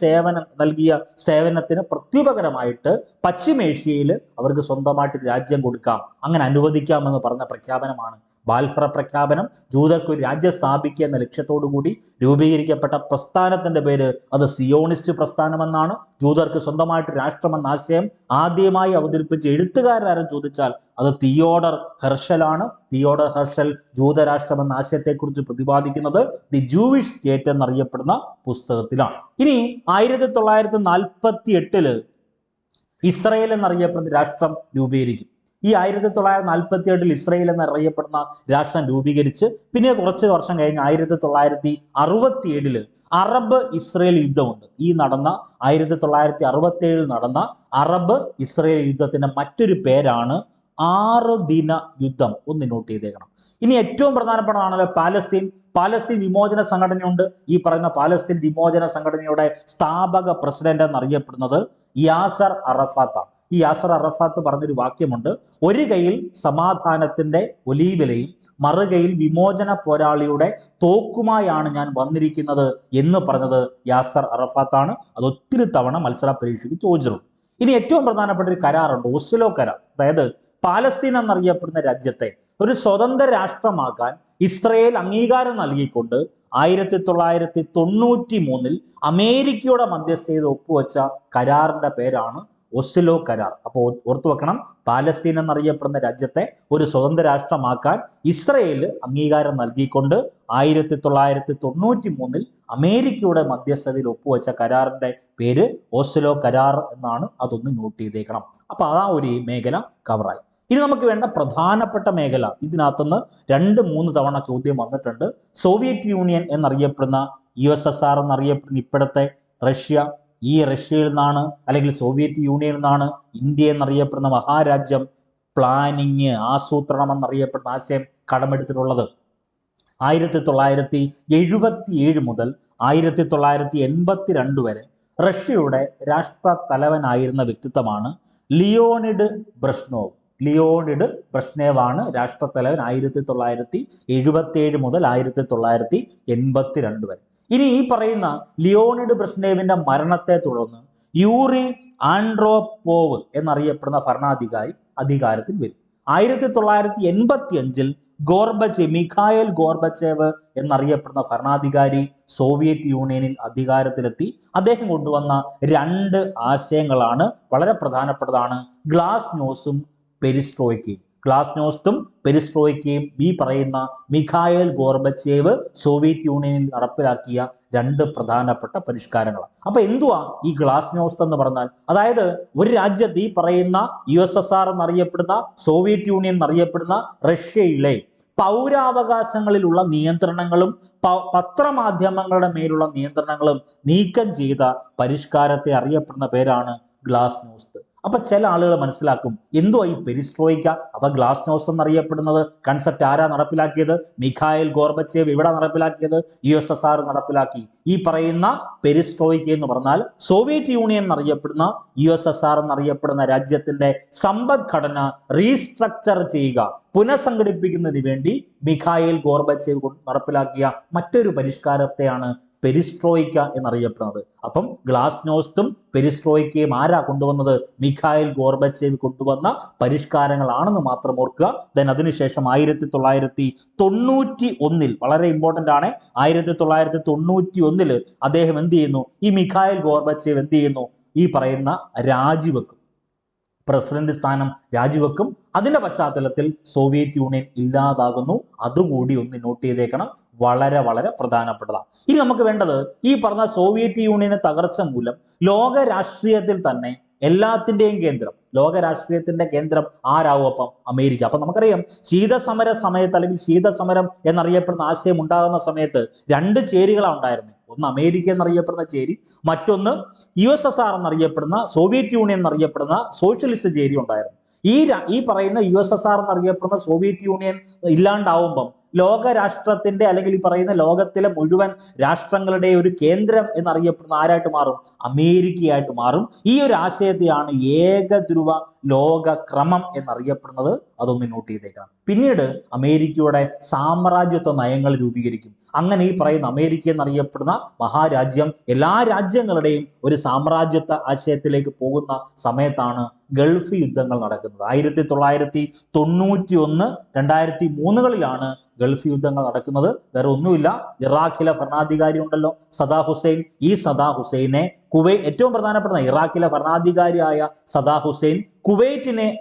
നൽകിയ സേവനത്തിന് പ്രത്യുപകരമായിട്ട് പശ്ചിമേഷ്യയിൽ അവർക്ക് സ്വന്തമായിട്ട് രാജ്യം കൊടുക്കാം, അങ്ങനെ അനുവദിക്കാമെന്ന് പറഞ്ഞ പ്രഖ്യാപനമാണ് ബാൽഫറ പ്രഖ്യാപനം, ജൂതർക്ക് ഒരു രാജ്യം സ്ഥാപിക്കുക എന്ന ലക്ഷ്യത്തോടു കൂടി രൂപീകരിക്കപ്പെട്ട പ്രസ്ഥാനത്തിന്റെ പേര് അത് സിയോണിസ്റ്റ് പ്രസ്ഥാനമെന്നാണ്. ജൂതർക്ക് സ്വന്തമായിട്ട് രാഷ്ട്രമെന്ന ആശയം ആദ്യമായി അവതരിപ്പിച്ച എഴുത്തുകാരൻ ചോദിച്ചാൽ അത് തിയോഡർ ഹെർഷലാണ്. തിയോഡർ ഹെർഷൽ ജൂതരാഷ്ട്രം എന്ന ആശയത്തെക്കുറിച്ച് പ്രതിപാദിക്കുന്നത് ദി ജൂവിഷ് സ്റ്റേറ്റ് എന്നറിയപ്പെടുന്ന പുസ്തകത്തിലാണ്. ഇനി 1948 ഇസ്രായേൽ എന്നറിയപ്പെടുന്ന രാഷ്ട്രം രൂപീകരിക്കും. ഈ 1948 ഇസ്രായേൽ എന്നറിയപ്പെടുന്ന രാഷ്ട്രം രൂപീകരിച്ച് പിന്നെ കുറച്ച് വർഷം കഴിഞ്ഞ് 1967 അറബ് ഇസ്രായേൽ യുദ്ധമുണ്ട്. ഈ നടന്ന 1967 നടന്ന അറബ് ഇസ്രായേൽ യുദ്ധത്തിന്റെ മറ്റൊരു പേരാണ് 6 ദിന യുദ്ധം. ഒന്ന് നോട്ട് ചെയ്തേക്കണം. ഇനി ഏറ്റവും പ്രധാനപ്പെട്ടതാണല്ലോ പാലസ്തീൻ വിമോചന സംഘടനയുണ്ട്. ഈ പറയുന്ന പാലസ്തീൻ വിമോചന സംഘടനയുടെ സ്ഥാപക പ്രസിഡന്റ് എന്നറിയപ്പെടുന്നത് യാസർ അറഫാത്താണ്. ഈ യാസർ അറഫാത്ത് പറഞ്ഞൊരു വാക്യമുണ്ട്, ഒരു കൈയിൽ സമാധാനത്തിന്റെ ഒലീവിലയും മറുകൈയിൽ വിമോചന പോരാളിയുടെ തോക്കുമായാണ് ഞാൻ വന്നിരിക്കുന്നത് എന്ന് പറഞ്ഞത് യാസർ അറഫാത്താണ്. അത് ഒത്തിരി തവണ മത്സര പരീക്ഷയ്ക്ക് ചോദിച്ചിട്ടുണ്ട്. ഇനി ഏറ്റവും പ്രധാനപ്പെട്ട ഒരു കരാറുണ്ട്, ഓസ്ലോ കരാർ. അതായത് പാലസ്തീൻ എന്നറിയപ്പെടുന്ന രാജ്യത്തെ ഒരു സ്വതന്ത്ര രാഷ്ട്രമാക്കാൻ ഇസ്രയേൽ അംഗീകാരം നൽകിക്കൊണ്ട് 1993 അമേരിക്കയുടെ മധ്യസ്ഥതയിൽ ഒപ്പുവെച്ച കരാറിന്റെ പേരാണ് ഓസ്ലോ കരാർ. അപ്പോൾ ഓർത്തു വെക്കണം, പാലസ്തീൻ എന്നറിയപ്പെടുന്ന രാജ്യത്തെ ഒരു സ്വതന്ത്ര രാഷ്ട്രമാക്കാൻ ഇസ്രയേൽ അംഗീകാരം നൽകിക്കൊണ്ട് 1993 അമേരിക്കയുടെ മധ്യസ്ഥതയിൽ ഒപ്പുവെച്ച കരാറിന്റെ പേര് ഓസ്ലോ കരാർ എന്നാണ്. അതൊന്ന് നോട്ട് ചെയ്തേക്കണം. അപ്പൊ ആ ഒരു മേഖല കവറായി. ഇനി നമുക്ക് വേണ്ട പ്രധാനപ്പെട്ട മേഖല, ഇതിനകത്തുനിന്ന് 2-3 തവണ ചോദ്യം വന്നിട്ടുണ്ട്. സോവിയറ്റ് യൂണിയൻ എന്നറിയപ്പെടുന്ന USSR എന്നറിയപ്പെടുന്ന ഇപ്പോഴത്തെ റഷ്യ, ഈ റഷ്യയിൽ നിന്നാണ് അല്ലെങ്കിൽ സോവിയറ്റ് യൂണിയനിൽ നിന്നാണ് ഇന്ത്യ എന്നറിയപ്പെടുന്ന മഹാരാജ്യം പ്ലാനിങ്, ആസൂത്രണം എന്നറിയപ്പെടുന്ന ആശയം കടമെടുത്തിട്ടുള്ളത്. 1977 മുതൽ 1982 വരെ റഷ്യയുടെ രാഷ്ട്ര തലവനായിരുന്ന വ്യക്തിത്വമാണ് ലിയോണിഡ് ബ്രഷ്നോവ്. ലിയോണിഡ് ബ്രഷ്നേവാണ് രാഷ്ട്രത്തലവൻ 1977 മുതൽ 1982 വരെ. ഇനി ഈ പറയുന്ന ലിയോണിഡ് ബ്രഷ്നേവിന്റെ മരണത്തെ തുടർന്ന് യൂറി ആൻഡ്രോപോവ് എന്നറിയപ്പെടുന്ന ഭരണാധികാരി അധികാരത്തിൽ വരും. 1985 മിഖായേൽ ഗോർബച്ചേവ് എന്നറിയപ്പെടുന്ന ഭരണാധികാരി സോവിയറ്റ് യൂണിയനിൽ അധികാരത്തിലെത്തി. അദ്ദേഹം കൊണ്ടുവന്ന 2 ആശയങ്ങളാണ് വളരെ പ്രധാനപ്പെട്ടതാണ്, ഗ്ലാസ്നോസും പെരിസ്ട്രോയ്ക്കയും. ഗ്ലാസ്നോസ്തും പെരിസ്ട്രോയ്ക്കയും ഈ പറയുന്ന മിഖായേൽ ഗോർബച്ചേവ് സോവിയറ്റ് യൂണിയനിൽ നടപ്പിലാക്കിയ 2 പ്രധാനപ്പെട്ട പരിഷ്കാരങ്ങളാണ്. അപ്പൊ എന്തുവാ ഈ ഗ്ലാസ്നോസ്ത് എന്ന് പറഞ്ഞാൽ? അതായത് ഒരു രാജ്യത്ത് ഈ പറയുന്ന USSR എന്നറിയപ്പെടുന്ന സോവിയറ്റ് യൂണിയൻ എന്നറിയപ്പെടുന്ന റഷ്യയിലെ പൗരാവകാശങ്ങളിലുള്ള നിയന്ത്രണങ്ങളും പത്രമാധ്യമങ്ങളുടെ മേലുള്ള നിയന്ത്രണങ്ങളും നീക്കം ചെയ്ത പരിഷ്കാരത്തെ അറിയപ്പെടുന്ന പേരാണ് ഗ്ലാസ്നോസ്ത്. അപ്പൊ ചില ആളുകൾ മനസ്സിലാക്കും എന്തുവാ ഈ പെരിസ്ട്രോയിക്ക? അപ്പൊ ഗ്ലാസ്നോസ് എന്നറിയപ്പെടുന്നത് കൺസെപ്റ്റ് ആരാ നടപ്പിലാക്കിയത്? Mikhail Gorbachev. ഇവിടെ നടപ്പിലാക്കിയത് USSR നടപ്പിലാക്കി. ഈ പറയുന്ന പെരിസ്ട്രോയിക്ക എന്ന് പറഞ്ഞാൽ സോവിയറ്റ് യൂണിയൻ എന്നറിയപ്പെടുന്ന USSR എന്നറിയപ്പെടുന്ന രാജ്യത്തിന്റെ സമ്പദ്ഘടന റീസ്ട്രക്ചർ ചെയ്യുക, പുനഃസംഘടിപ്പിക്കുന്നതിന് വേണ്ടി മിഖായേൽ ഗോർബച്ചേവ് നടപ്പിലാക്കിയ മറ്റൊരു പരിഷ്കാരത്തെയാണ് പെരിസ്ട്രോയിക്ക എന്നറിയപ്പെടുന്നത്. അപ്പം ഗ്ലാസ്നോസ്തും പെരിസ്ട്രോയിക്കയും ആരാ കൊണ്ടുവന്നത്? മിഖായേൽ ഗോർബച്ചേവ് കൊണ്ടുവന്ന പരിഷ്കാരങ്ങളാണെന്ന് മാത്രം ഓർക്കുക. ദെൻ അതിനുശേഷം 1991 വളരെ ഇമ്പോർട്ടന്റ് ആണ്, 1991 അദ്ദേഹം എന്ത് ചെയ്യുന്നു? ഈ മിഖായേൽ ഗോർബച്ചേവ് എന്ത് ചെയ്യുന്നു? ഈ പറയുന്ന രാജിവെക്കും, പ്രസിഡന്റ് സ്ഥാനം രാജിവെക്കും. അതിന്റെ പശ്ചാത്തലത്തിൽ സോവിയറ്റ് യൂണിയൻ ഇല്ലാതാകുന്നു. അതുകൂടി ഒന്ന് നോട്ട് ചെയ്തേക്കണം, വളരെ വളരെ പ്രധാനപ്പെട്ടതാണ്. ഇനി നമുക്ക് വേണ്ടത് ഈ പറഞ്ഞ സോവിയറ്റ് യൂണിയന് തകർച്ച മൂലം ലോക രാഷ്ട്രീയത്തിൽ തന്നെ എല്ലാത്തിന്റെയും കേന്ദ്രം, ലോക രാഷ്ട്രീയത്തിന്റെ കേന്ദ്രം ആരാവും? അപ്പം അമേരിക്ക. അപ്പൊ നമുക്കറിയാം ശീതസമര സമയത്ത് അല്ലെങ്കിൽ ശീതസമരം എന്നറിയപ്പെടുന്ന ആശയം ഉണ്ടാകുന്ന സമയത്ത് 2 ചേരികളാണ് ഉണ്ടായിരുന്നത്. ഒന്ന് അമേരിക്ക എന്നറിയപ്പെടുന്ന ചേരി, മറ്റൊന്ന് USSR എന്നറിയപ്പെടുന്ന സോവിയറ്റ് യൂണിയൻ എന്നറിയപ്പെടുന്ന സോഷ്യലിസ്റ്റ് ചേരി ഉണ്ടായിരുന്നു. ഈ പറയുന്ന USSR എന്നറിയപ്പെടുന്ന സോവിയറ്റ് യൂണിയൻ ഇല്ലാണ്ടാവുമ്പം ലോക രാഷ്ട്രത്തിന്റെ അല്ലെങ്കിൽ ഈ പറയുന്ന ലോകത്തിലെ മുഴുവൻ രാഷ്ട്രങ്ങളുടെ ഒരു കേന്ദ്രം എന്നറിയപ്പെടുന്ന ആരായിട്ട് മാറും? അമേരിക്കയായിട്ട് മാറും. ഈ ഒരു ആശയത്തെയാണ് ഏകധ്രുവ ലോകക്രമം എന്നറിയപ്പെടുന്നത്. അതൊന്ന് നോട്ട് ചെയ്തേക്കണം. പിന്നീട് അമേരിക്കയുടെ സാമ്രാജ്യത്വ നയങ്ങൾ രൂപീകരിക്കും. അങ്ങനെ ഈ പറയുന്ന അമേരിക്ക എന്നറിയപ്പെടുന്ന മഹാരാജ്യം എല്ലാ രാജ്യങ്ങളുടെയും ഒരു സാമ്രാജ്യത്വ ആശയത്തിലേക്ക് പോകുന്ന സമയത്താണ് ഗൾഫ് യുദ്ധങ്ങൾ നടക്കുന്നത്. 1991, 2003 ഗൾഫ് യുദ്ധങ്ങൾ നടക്കുന്നത്. വേറെ ഒന്നുമില്ല, ഇറാഖിലെ ഭരണാധികാരി ഉണ്ടല്ലോ സദാം ഹുസൈൻ. ഈ സദാം ഹുസൈനെ ഏറ്റവും പ്രധാനപ്പെട്ട ഇറാഖിലെ ഭരണാധികാരിയായ സദാം ഹുസൈൻ കുവൈറ്റിനെ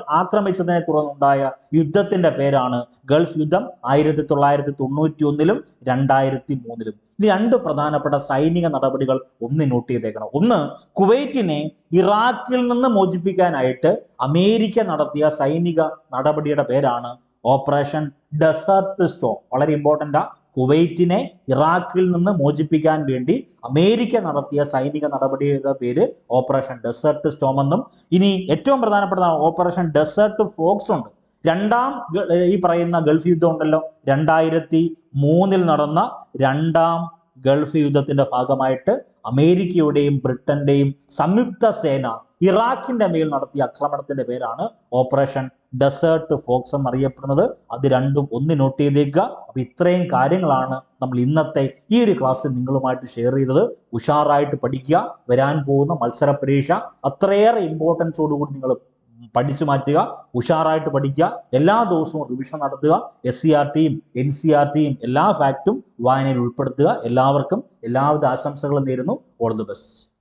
ആക്രമിച്ചതിനെ തുടർന്നുണ്ടായ യുദ്ധത്തിന്റെ പേരാണ് ഗൾഫ് യുദ്ധം. 1991 2003. ഇനി രണ്ട് പ്രധാനപ്പെട്ട സൈനിക നടപടികൾ ഒന്ന് നോട്ട് ചെയ്തേക്കണം. ഒന്ന്, കുവൈറ്റിനെ ഇറാഖിൽ നിന്ന് മോചിപ്പിക്കാനായിട്ട് അമേരിക്ക നടത്തിയ സൈനിക നടപടിയുടെ പേരാണ് ഓപ്പറേഷൻ ഡെസേർട്ട് സ്റ്റോം. വളരെ ഇമ്പോർട്ടൻ്റ് ആ. കുവൈറ്റിനെ ഇറാഖിൽ നിന്ന് മോചിപ്പിക്കാൻ വേണ്ടി അമേരിക്ക നടത്തിയ സൈനിക നടപടിയുടെ പേര് ഓപ്പറേഷൻ ഡെസേർട്ട് സ്റ്റോം എന്നും, ഇനി ഏറ്റവും പ്രധാനപ്പെട്ട ഓപ്പറേഷൻ ഡെസേർട്ട് ഫോക്സ് ഉണ്ട്. ഈ പറയുന്ന ഗൾഫ് യുദ്ധം ഉണ്ടല്ലോ, 2003 നടന്ന രണ്ടാം ഗൾഫ് യുദ്ധത്തിന്റെ ഭാഗമായിട്ട് അമേരിക്കയുടെയും ബ്രിട്ടന്റെയും സംയുക്ത സേന ഇറാഖിന്റെ മേൽ നടത്തിയ ആക്രമണത്തിന്റെ പേരാണ് ഓപ്പറേഷൻ ഡെസേർട്ട് ഫോക്സ് എന്നറിയപ്പെടുന്നത്. അത് രണ്ടും ഒന്ന് നോട്ട് ചെയ്തേക്കുക. അപ്പൊ ഇത്രയും കാര്യങ്ങളാണ് നമ്മൾ ഇന്നത്തെ ഈ ഒരു ക്ലാസ്സിൽ നിങ്ങളുമായിട്ട് ഷെയർ ചെയ്തത്. ഉഷാറായിട്ട് പഠിക്കുക. വരാൻ പോകുന്ന മത്സര പരീക്ഷ അത്രയേറെ ഇമ്പോർട്ടൻസോടുകൂടി നിങ്ങൾ പഠിച്ചു മാറ്റുക. ഉഷാറായിട്ട് പഠിക്കുക. എല്ലാ ദിവസവും റിവിഷൻ നടത്തുക. SCRTയും NCRTയും എല്ലാ ഫാക്റ്റും വായനയിൽ ഉൾപ്പെടുത്തുക. എല്ലാവർക്കും എല്ലാവിധ ആശംസകളും നേരുന്നു. All the best.